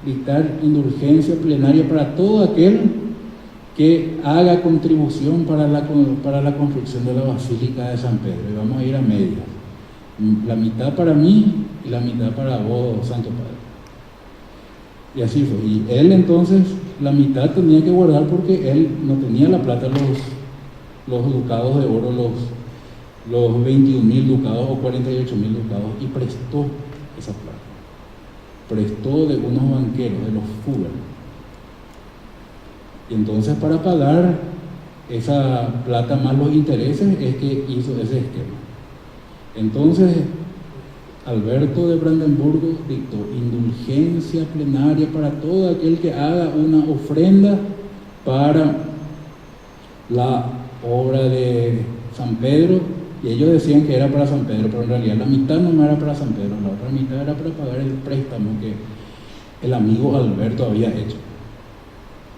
dictar indulgencia plenaria para todo aquel que haga contribución para la construcción de la Basílica de San Pedro. Y vamos a ir a medias. La mitad para mí y la mitad para vos, Santo Padre. Y así fue. Y él entonces la mitad tenía que guardar porque él no tenía la plata, los ducados de oro, los 21.000 ducados o 48.000 ducados, y prestó esa plata. Prestó de unos banqueros, de los Fugger. Y entonces para pagar esa plata más los intereses es que hizo ese esquema. Entonces Alberto de Brandenburgo dictó indulgencia plenaria para todo aquel que haga una ofrenda para la obra de San Pedro, y ellos decían que era para San Pedro, pero en realidad la mitad no era para San Pedro, la otra mitad era para pagar el préstamo que el amigo Alberto había hecho.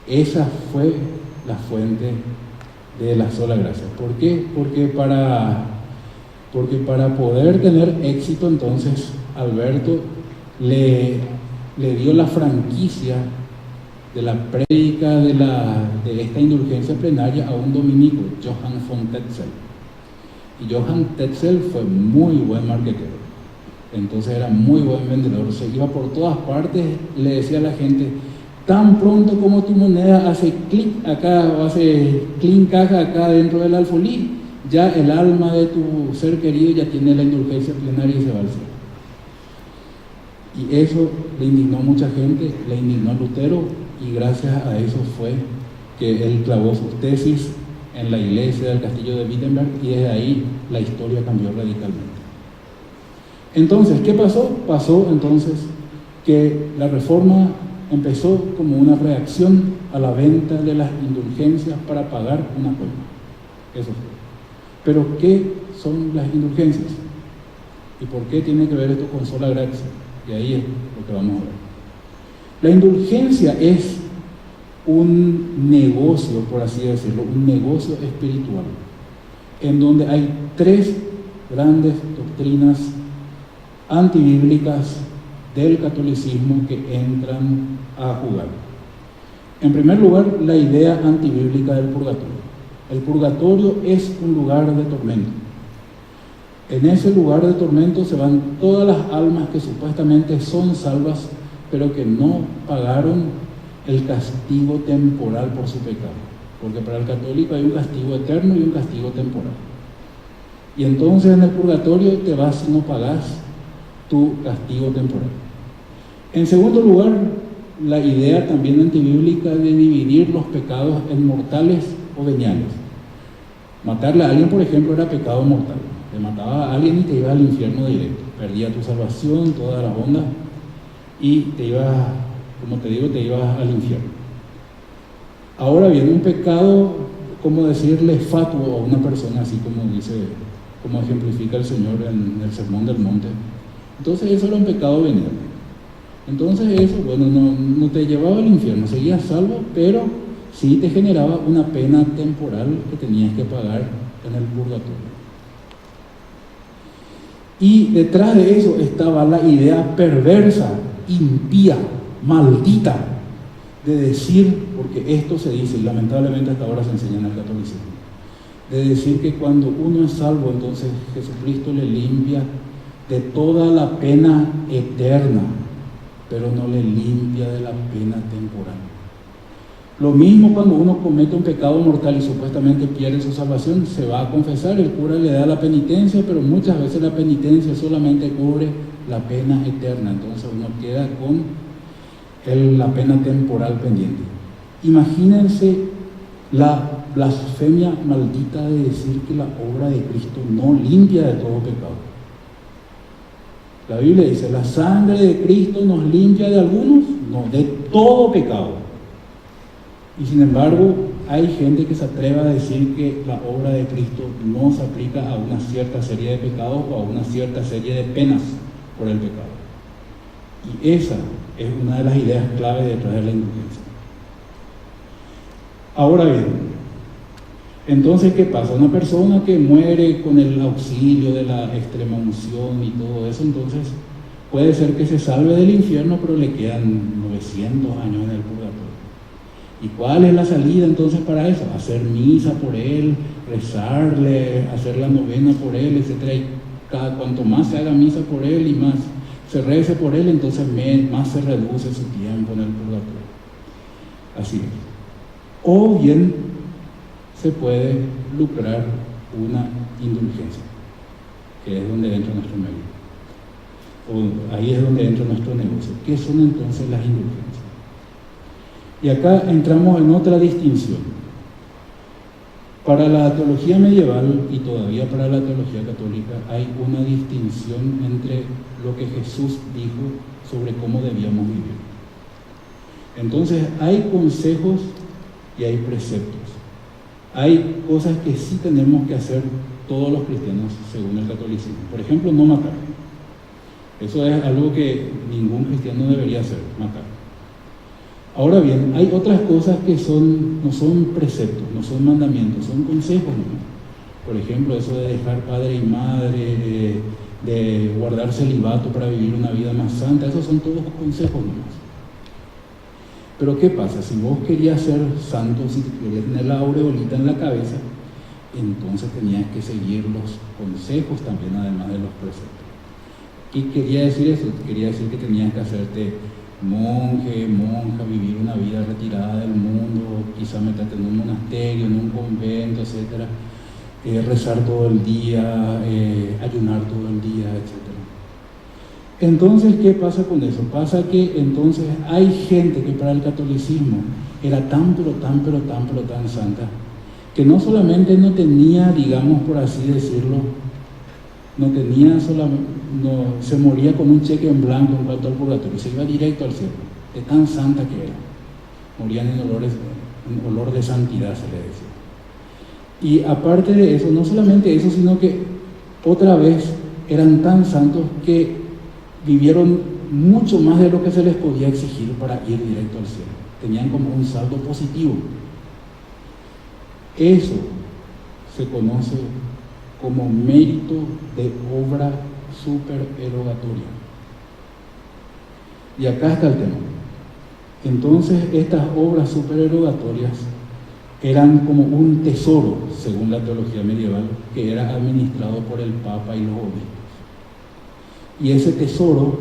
Esa fue la fuente de la sola gracia. ¿Por qué? Porque para poder tener éxito, entonces Alberto le dio la franquicia de la prédica de esta indulgencia plenaria a un dominico, Johann von Tetzel. Y Johann Tetzel fue muy buen marketero, entonces era muy buen vendedor, se iba por todas partes y le decía a la gente, tan pronto como tu moneda hace clic acá o hace clink caja acá dentro del alfolí, ya el alma de tu ser querido ya tiene la indulgencia plenaria y se va al cielo. Y eso le indignó a mucha gente, le indignó a Lutero, y gracias a eso fue que él clavó sus tesis en la iglesia del castillo de Wittenberg, y desde ahí la historia cambió radicalmente. Entonces, ¿qué pasó? Pasó entonces que la reforma empezó como una reacción a la venta de las indulgencias para pagar una coima. Eso fue. Pero ¿qué son las indulgencias? ¿Y por qué tiene que ver esto con sola gracia? Y ahí es lo que vamos a ver. La indulgencia es un negocio, por así decirlo, un negocio espiritual, en donde hay tres grandes doctrinas antibíblicas del catolicismo que entran a jugar. En primer lugar, la idea antibíblica del purgatorio. El purgatorio es un lugar de tormento. En ese lugar de tormento se van todas las almas que supuestamente son salvas, pero que no pagaron el castigo temporal por su pecado. Porque para el católico hay un castigo eterno y un castigo temporal. Y entonces en el purgatorio te vas y no pagás tu castigo temporal. En segundo lugar, la idea también antibíblica de dividir los pecados en mortales o veniales. Matarle a alguien, por ejemplo, era pecado mortal. Te mataba a alguien y te ibas al infierno directo. Perdía tu salvación, toda la onda, y te ibas, como te digo, te ibas al infierno. Ahora bien, un pecado, como decirle fatuo a una persona, así como dice, como ejemplifica el Señor en el Sermón del Monte. Entonces eso era un pecado venial. Entonces eso, bueno, no te llevaba al infierno, seguías salvo, pero sí te generaba una pena temporal que tenías que pagar en el purgatorio. Y detrás de eso estaba la idea perversa, impía, maldita, de decir, porque esto se dice, y lamentablemente hasta ahora se enseña en el catolicismo, de decir que cuando uno es salvo, entonces Jesucristo le limpia de toda la pena eterna, pero no le limpia de la pena temporal. Lo mismo cuando uno comete un pecado mortal y supuestamente pierde su salvación, se va a confesar, el cura le da la penitencia, pero muchas veces la penitencia solamente cubre la pena eterna, entonces uno queda con la pena temporal pendiente. Imagínense la blasfemia maldita de decir que la obra de Cristo no limpia de todo pecado. La Biblia dice, la sangre de Cristo nos limpia de algunos, no, de todo pecado. Y sin embargo, hay gente que se atreve a decir que la obra de Cristo no se aplica a una cierta serie de pecados o a una cierta serie de penas por el pecado. Y esa es una de las ideas clave detrás de la indulgencia. Ahora bien, entonces, ¿qué pasa? Una persona que muere con el auxilio de la extrema unción y todo eso, entonces puede ser que se salve del infierno, pero le quedan 900 años en el purgatorio. ¿Y cuál es la salida entonces para eso? Hacer misa por él, rezarle, hacer la novena por él, etc. Y cuanto más se haga misa por él y más se rece por él, entonces más se reduce su tiempo en el purgatorio. Así es. O bien se puede lucrar una indulgencia, que es donde entra nuestro medio. O ahí es donde entra nuestro negocio. ¿Qué son entonces las indulgencias? Y acá entramos en otra distinción. Para la teología medieval y todavía para la teología católica hay una distinción entre lo que Jesús dijo sobre cómo debíamos vivir. Entonces hay consejos y hay preceptos. Hay cosas que sí tenemos que hacer todos los cristianos según el catolicismo. Por ejemplo, no matar. Eso es algo que ningún cristiano debería hacer, matar. Ahora bien, hay otras cosas que no son preceptos, no son mandamientos, son consejos, ¿no? Por ejemplo, eso de dejar padre y madre, de guardar celibato para vivir una vida más santa, esos son todos consejos nomás. Pero ¿qué pasa? Si vos querías ser santo, si querías tener la aureolita en la cabeza, entonces tenías que seguir los consejos también, además de los preceptos. ¿Qué quería decir eso? Quería decir que tenías que hacerte monje, monja, vivir una vida retirada del mundo, quizá meterte en un monasterio, en un convento, etc. Rezar todo el día, ayunar todo el día, etc. Entonces, ¿qué pasa con eso? Pasa que entonces hay gente que para el catolicismo era tan santa, que no solamente no tenía, digamos por así decirlo, se moría con un cheque en blanco en cuanto al purgatorio, se iba directo al cielo, de tan santa que era. Morían en olor de santidad, se le decía. Y aparte de eso, no solamente eso, sino que otra vez eran tan santos que vivieron mucho más de lo que se les podía exigir para ir directo al cielo. Tenían como un saldo positivo. Eso se conoce como mérito de obra supererogatoria. Y acá está el tema. Entonces, estas obras supererogatorias eran como un tesoro, según la teología medieval, que era administrado por el Papa y los obispos. Y ese tesoro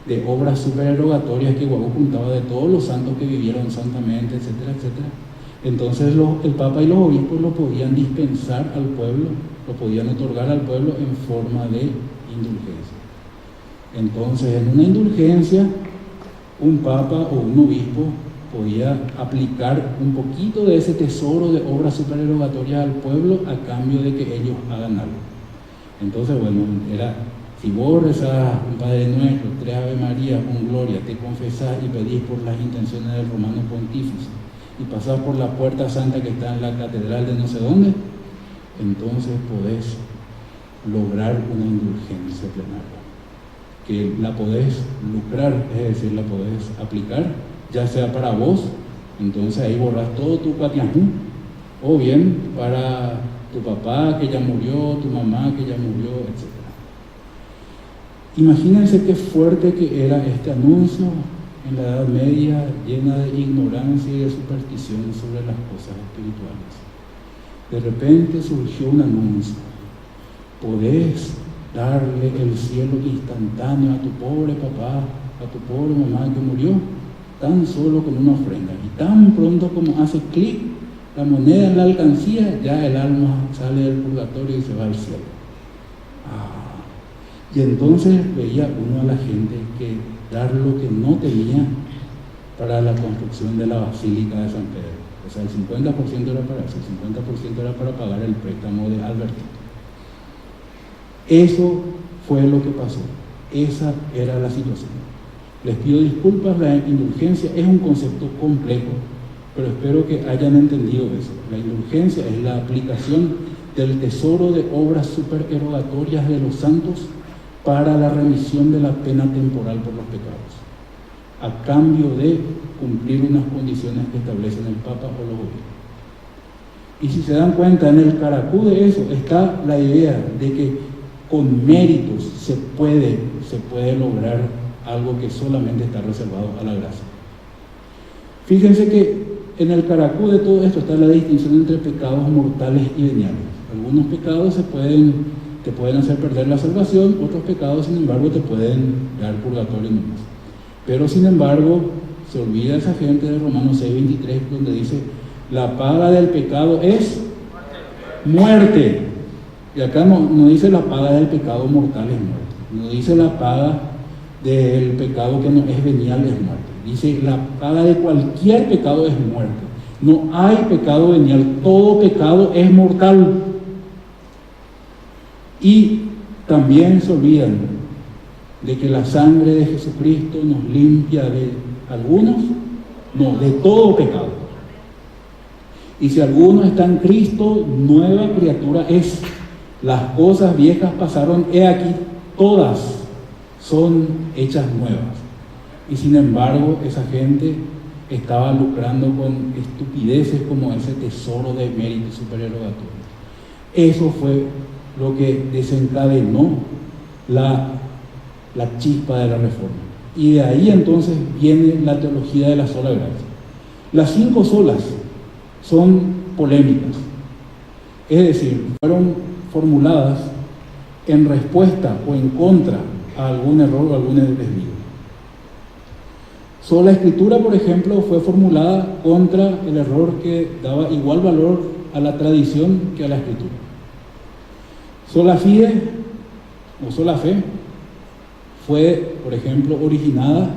de obras supererogatorias que Guagu juntaba de todos los santos que vivieron santamente, etcétera, etcétera, entonces el Papa y los obispos lo podían dispensar al pueblo, lo podían otorgar al pueblo en forma de indulgencia. Entonces, en una indulgencia, un Papa o un obispo podía aplicar un poquito de ese tesoro de obras supererogatorias al pueblo a cambio de que ellos hagan algo. Entonces, bueno, era, si vos rezás un Padre Nuestro, 3 Ave María, un Gloria, te confesás y pedís por las intenciones del Romano Pontífice, y pasás por la puerta santa que está en la catedral de no sé dónde, entonces podés lograr una indulgencia plenaria, que la podés lucrar, es decir, la podés aplicar, ya sea para vos, entonces ahí borrás todo tu patiajú, o bien para tu papá que ya murió, tu mamá que ya murió, etc. Imagínense qué fuerte que era este anuncio en la Edad Media, llena de ignorancia y de superstición sobre las cosas espirituales. De repente surgió un anuncio: podés darle el cielo instantáneo a tu pobre papá, a tu pobre mamá que murió, tan solo con una ofrenda. Y tan pronto como hace clic la moneda en la alcancía, ya el alma sale del purgatorio y se va al cielo. Y entonces veía uno a la gente que dar lo que no tenía para la construcción de la Basílica de San Pedro. O sea, el 50% era para eso, el 50% era para pagar el préstamo de Albertito. Eso fue lo que pasó. Esa era la situación. Les pido disculpas, la indulgencia es un concepto complejo, pero espero que hayan entendido eso. La indulgencia es la aplicación del tesoro de obras supererogatorias de los santos para la remisión de la pena temporal por los pecados, a cambio de cumplir unas condiciones que establecen el Papa o los obispos. Y si se dan cuenta, en el caracú de eso está la idea de que con méritos se puede lograr algo que solamente está reservado a la gracia. Fíjense que en el caracú de todo esto está la distinción entre pecados mortales y veniales. Algunos pecados te pueden hacer perder la salvación, otros pecados, sin embargo, te pueden dar purgatorio nomás. Pero, sin embargo, se olvida esa gente de Romanos 6:23, donde dice: la paga del pecado es muerte. Y acá no dice la paga del pecado mortal es muerte, no dice la paga del pecado que no es venial es muerte, dice la paga de cualquier pecado es muerte. No hay pecado venial, todo pecado es mortal. Y también se olvidan de que la sangre de Jesucristo nos limpia de algunos, no, de todo pecado. Y si alguno está en Cristo, nueva criatura es. Las cosas viejas pasaron, he aquí, todas son hechas nuevas. Y sin embargo, esa gente estaba lucrando con estupideces como ese tesoro de mérito supererogatorio. Eso fue lo que desencadenó la chispa de la reforma. Y de ahí entonces viene la teología de la sola gracia. Las 5 solas son polémicas, es decir, fueron formuladas en respuesta o en contra a algún error o algún desvío. Sola Escritura, por ejemplo, fue formulada contra el error que daba igual valor a la tradición que a la Escritura. Sola Fide o Sola Fe fue, por ejemplo, originada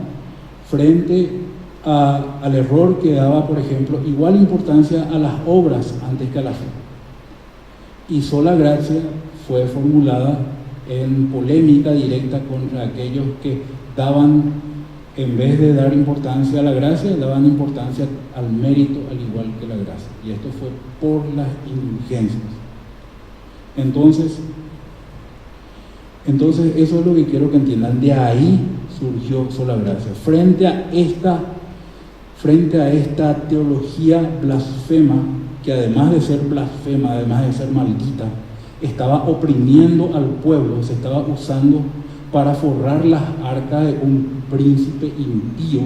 frente al error que daba, por ejemplo, igual importancia a las obras antes que a la fe. Y Sola Gracia fue formulada en polémica directa contra aquellos que daban, en vez de dar importancia a la gracia, daban importancia al mérito al igual que la gracia. Y esto fue por las indulgencias. Entonces, Entonces, eso es lo que quiero que entiendan. De ahí surgió sola gracia. Frente a esta teología blasfema, que además de ser blasfema, además de ser maldita, estaba oprimiendo al pueblo, se estaba usando para forrar las arcas de un príncipe impío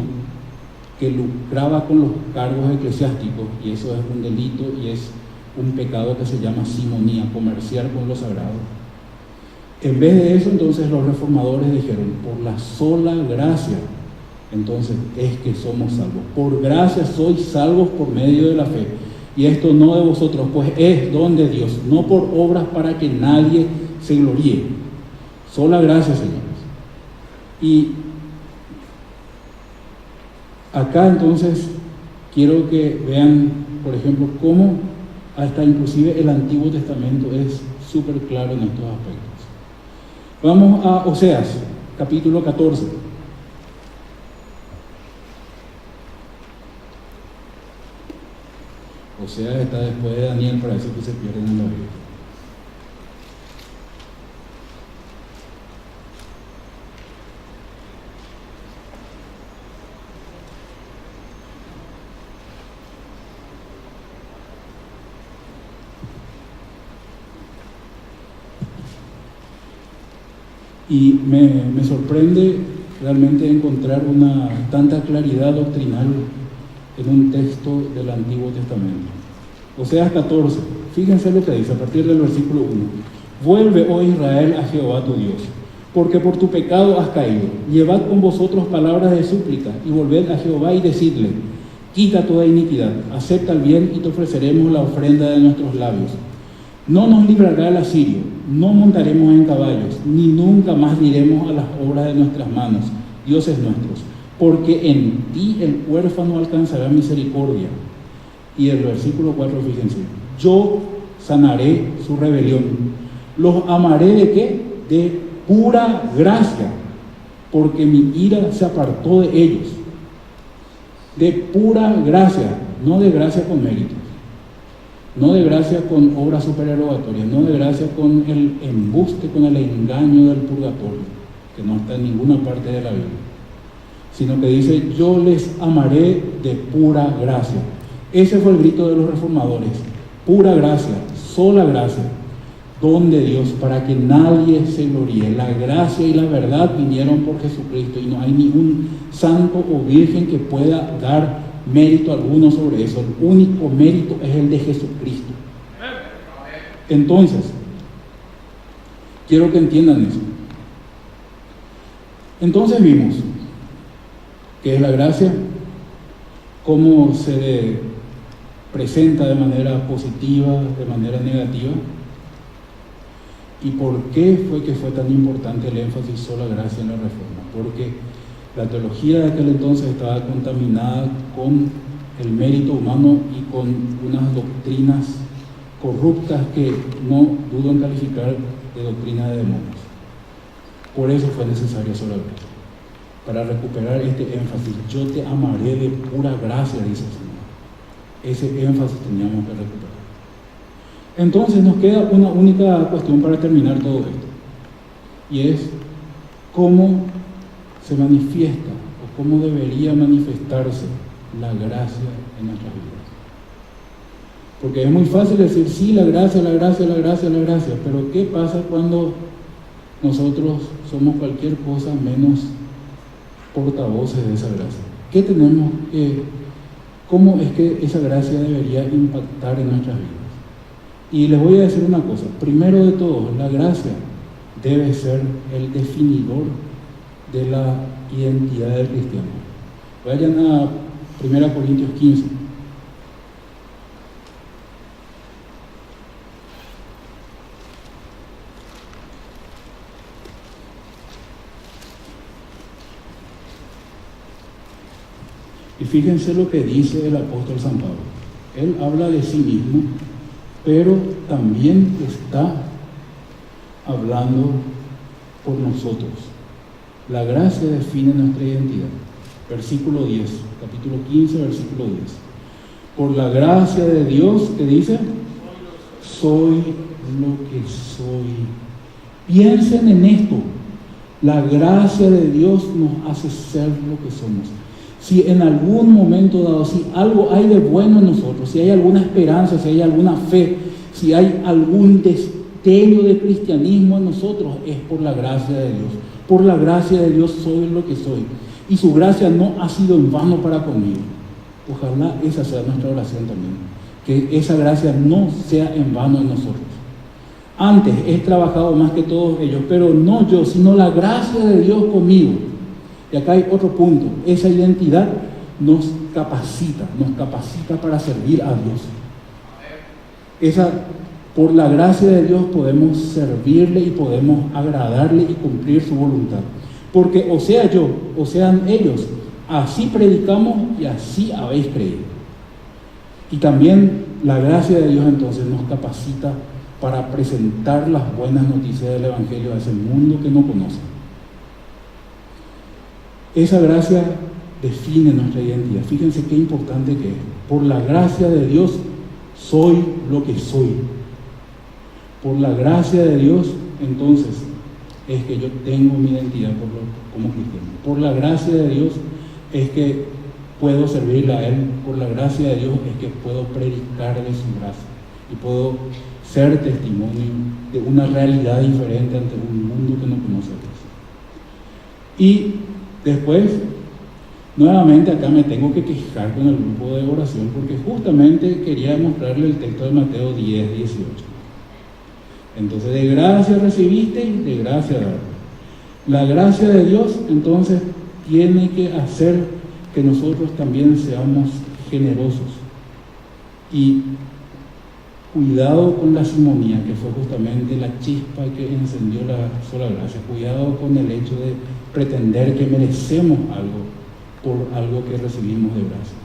que lucraba con los cargos eclesiásticos, y eso es un delito y es un pecado que se llama simonía, comerciar con lo sagrado. En vez de eso, entonces los reformadores dijeron, por la sola gracia, entonces es que somos salvos. Por gracia sois salvos por medio de la fe. Y esto no de vosotros, pues es don de Dios, no por obras para que nadie se gloríe. Sola gracia, señores. Y acá entonces quiero que vean, por ejemplo, cómo hasta inclusive el Antiguo Testamento es súper claro en estos aspectos. Vamos a Oseas, capítulo 14. Oseas está después de Daniel, para eso que se pierden en la Biblia. Y me sorprende realmente encontrar tanta claridad doctrinal en un texto del Antiguo Testamento. Oseas 14, fíjense lo que dice a partir del versículo 1. Vuelve, oh Israel, a Jehová tu Dios, porque por tu pecado has caído. Llevad con vosotros palabras de súplica, y volved a Jehová y decidle, quita toda iniquidad, acepta el bien y te ofreceremos la ofrenda de nuestros labios. No nos librará el asirio, no montaremos en caballos, ni nunca más diremos a las obras de nuestras manos, dioses nuestros, porque en ti el huérfano alcanzará misericordia. Y el versículo 4, fíjense, yo sanaré su rebelión, los amaré ¿de qué? De pura gracia, porque mi ira se apartó de ellos. De pura gracia, no de gracia con méritos, no de gracia con obras supererogatorias, no de gracia con el embuste, con el engaño del purgatorio, que no está en ninguna parte de la Biblia, sino que dice, yo les amaré de pura gracia. Ese fue el grito de los reformadores, pura gracia, sola gracia, don de Dios, para que nadie se gloríe. La gracia y la verdad vinieron por Jesucristo, y no hay ningún santo o virgen que pueda dar mérito alguno sobre eso. El único mérito es el de Jesucristo. Entonces, quiero que entiendan eso. Entonces vimos qué es la gracia, cómo se presenta de manera positiva, de manera negativa, y por qué fue que fue tan importante el énfasis sola gracia en la Reforma. Porque la teología de aquel entonces estaba contaminada con el mérito humano y con unas doctrinas corruptas que no dudo en calificar de doctrina de demonios. Por eso fue necesaria sola gracia, para recuperar este énfasis. Yo te amaré de pura gracia, dice el Señor. Ese énfasis teníamos que recuperar. Entonces nos queda una única cuestión para terminar todo esto, y es cómo se manifiesta o cómo debería manifestarse la gracia en nuestras vidas. Porque es muy fácil decir, sí, la gracia, la gracia, la gracia, la gracia, pero ¿qué pasa cuando nosotros somos cualquier cosa menos portavoces de esa gracia? ¿Qué tenemos que, cómo es que esa gracia debería impactar en nuestras vidas? Y les voy a decir una cosa, primero de todo, la gracia debe ser el definidor de la identidad del cristiano. Vayan a 1 Corintios 15. Y fíjense lo que dice el apóstol San Pablo. Él habla de sí mismo, pero también está hablando por nosotros. La gracia define nuestra identidad. Versículo 10, capítulo 15, versículo 10. Por la gracia de Dios, ¿qué dice? Soy lo que soy Piensen en esto. La gracia de Dios nos hace ser lo que somos. Si en algún momento dado, si algo hay de bueno en nosotros, si hay alguna esperanza, si hay alguna fe, si hay algún destello de cristianismo en nosotros, es por la gracia de Dios. Por la gracia de Dios soy lo que soy. Y su gracia no ha sido en vano para conmigo. Ojalá esa sea nuestra oración también. Que esa gracia no sea en vano en nosotros. Antes he trabajado más que todos ellos, pero no yo, sino la gracia de Dios conmigo. Y acá hay otro punto. Esa identidad nos capacita para servir a Dios. Por la gracia de Dios podemos servirle y podemos agradarle y cumplir su voluntad. Porque o sea yo, o sean ellos, así predicamos y así habéis creído. Y también la gracia de Dios entonces nos capacita para presentar las buenas noticias del Evangelio a ese mundo que no conoce. Esa gracia define nuestra identidad. Fíjense qué importante que es. Por la gracia de Dios soy lo que soy. Por la gracia de Dios, entonces, es que yo tengo mi identidad como cristiano. Por la gracia de Dios es que puedo servirle a Él. Por la gracia de Dios es que puedo predicar de su gracia y puedo ser testimonio de una realidad diferente ante un mundo que no conoce a Dios. Y después, nuevamente acá me tengo que quejar con el grupo de oración porque justamente quería mostrarle el texto de Mateo 10, 18. Entonces, de gracia recibiste, de gracia dar. La gracia de Dios, entonces, tiene que hacer que nosotros también seamos generosos. Y cuidado con la simonía, que fue justamente la chispa que encendió la sola gracia. Cuidado con el hecho de pretender que merecemos algo por algo que recibimos de gracia.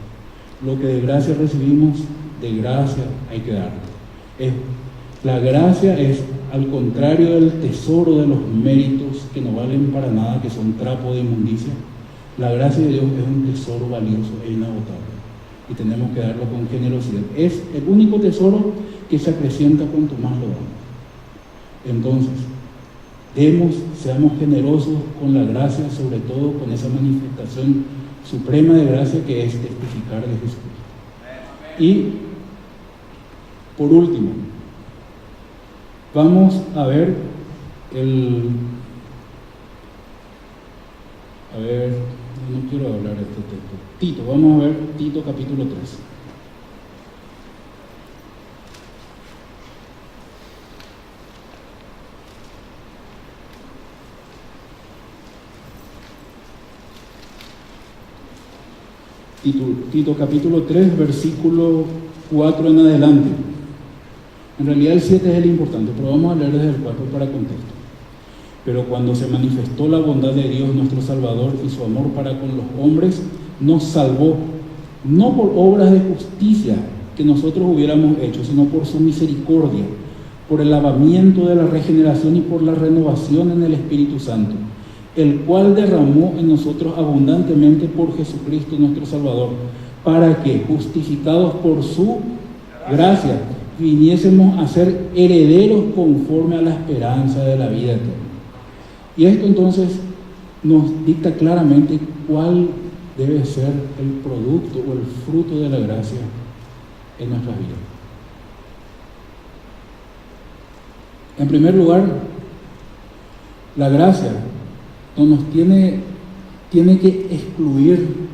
Lo que de gracia recibimos, de gracia hay que darlo. La gracia es, al contrario del tesoro de los méritos que no valen para nada, que son trapo de inmundicia. La gracia de Dios es un tesoro valioso e inagotable y tenemos que darlo con generosidad. Es el único tesoro que se acrecienta cuanto más lo damos. Entonces, seamos generosos con la gracia, sobre todo con esa manifestación suprema de gracia que es testificar de Jesucristo. Y, por último, vamos a ver no quiero hablar de este texto. Tito, vamos a ver Tito capítulo 3. Tito capítulo 3, versículo 4 en adelante. En realidad el 7 es el importante, pero vamos a leer desde el 4 para contexto. Pero cuando se manifestó la bondad de Dios nuestro Salvador y su amor para con los hombres, nos salvó, no por obras de justicia que nosotros hubiéramos hecho, sino por su misericordia, por el lavamiento de la regeneración y por la renovación en el Espíritu Santo, el cual derramó en nosotros abundantemente por Jesucristo nuestro Salvador, para que, justificados por su gracia, viniésemos a ser herederos conforme a la esperanza de la vida eterna. Y esto entonces nos dicta claramente cuál debe ser el producto o el fruto de la gracia en nuestras vidas. En primer lugar, la gracia no nos tiene que excluir,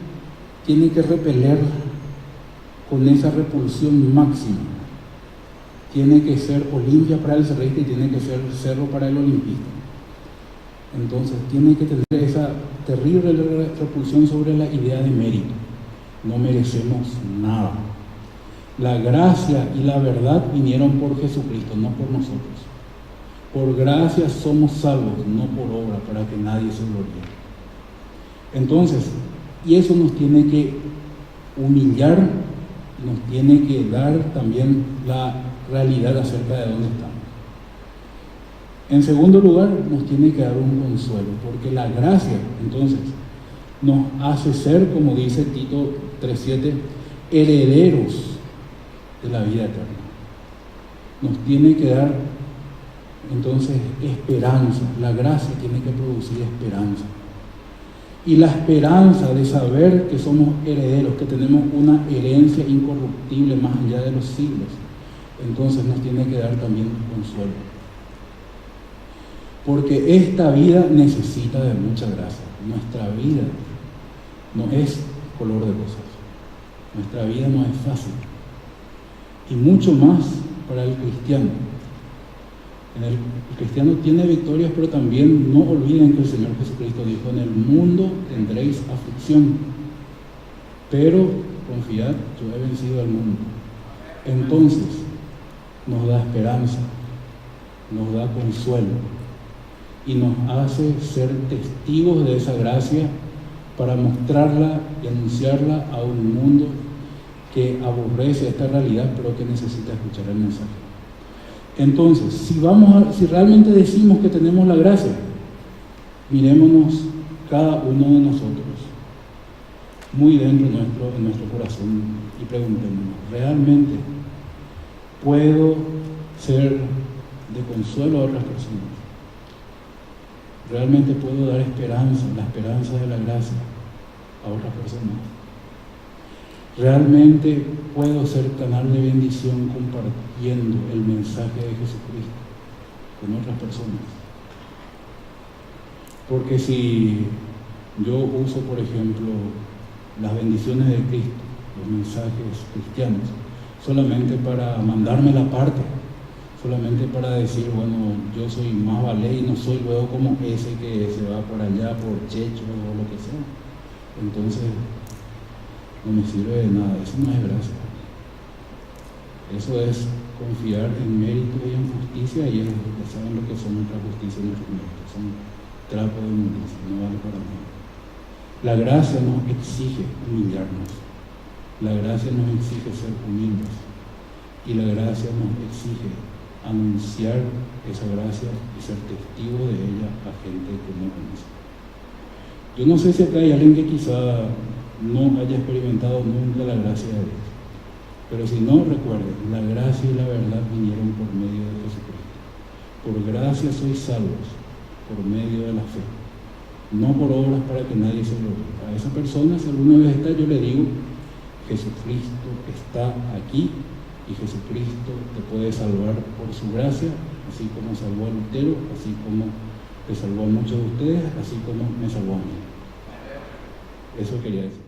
tiene que repeler con esa repulsión máxima. Tiene que ser Olimpia para el cerrista y tiene que ser cerro para el olimpista. Entonces tiene que tener esa terrible repulsión sobre la idea de mérito. No merecemos nada. La gracia y la verdad vinieron por Jesucristo, no por nosotros. Por gracia somos salvos, no por obra, para que nadie se gloríe. Entonces, y eso nos tiene que humillar, nos tiene que dar también la realidad acerca de dónde estamos. En segundo lugar, nos tiene que dar un consuelo, porque la gracia, entonces, nos hace ser, como dice Tito 3:7, herederos de la vida eterna. Nos tiene que dar Entonces, esperanza. La gracia tiene que producir esperanza. Y la esperanza de saber que somos herederos, que tenemos una herencia incorruptible más allá de los siglos, entonces nos tiene que dar también consuelo. Porque esta vida necesita de mucha gracia. Nuestra vida no es color de rosas. Nuestra vida no es fácil. Y mucho más para el cristiano. El cristiano tiene victorias, pero también no olviden que el Señor Jesucristo dijo: en el mundo tendréis aflicción, pero confiad, yo he vencido al mundo. Entonces nos da esperanza, nos da consuelo y nos hace ser testigos de esa gracia para mostrarla y anunciarla a un mundo que aborrece esta realidad, pero que necesita escuchar el mensaje. Entonces, si realmente decimos que tenemos la gracia, mirémonos cada uno de nosotros muy dentro de nuestro corazón y preguntémonos: ¿realmente puedo ser de consuelo a otras personas? ¿Realmente puedo dar esperanza, la esperanza de la gracia, a otras personas? ¿Realmente puedo ser canal de bendición compartiendo el mensaje de Jesucristo con otras personas? Porque si yo uso, por ejemplo, las bendiciones de Cristo, los mensajes cristianos, solamente para mandarme la parte, solamente para decir, bueno, yo soy más vale y no soy luego como ese que se va por allá por Checho o lo que sea, entonces no me sirve de nada. Eso no es gracia. Eso es confiar en mérito y en justicia, y ellos saben lo que son nuestra justicia y nuestros méritos. Son trapo de inmundicia, no vale para nada. La gracia nos exige humillarnos. La gracia nos exige ser humildes. Y la gracia nos exige anunciar esa gracia y ser testigo de ella a gente que no conoce. Yo no sé si acá hay alguien que quizá no haya experimentado nunca la gracia de Dios, pero si no, recuerden, la gracia y la verdad vinieron por medio de Jesucristo. Por gracia sois salvos, por medio de la fe, no por obras para que nadie se gloríe. A esa persona, si alguna vez está, yo le digo: Jesucristo está aquí y Jesucristo te puede salvar por su gracia, así como salvó a Lutero, así como te salvó a muchos de ustedes, así como me salvó a mí. Eso quería decir.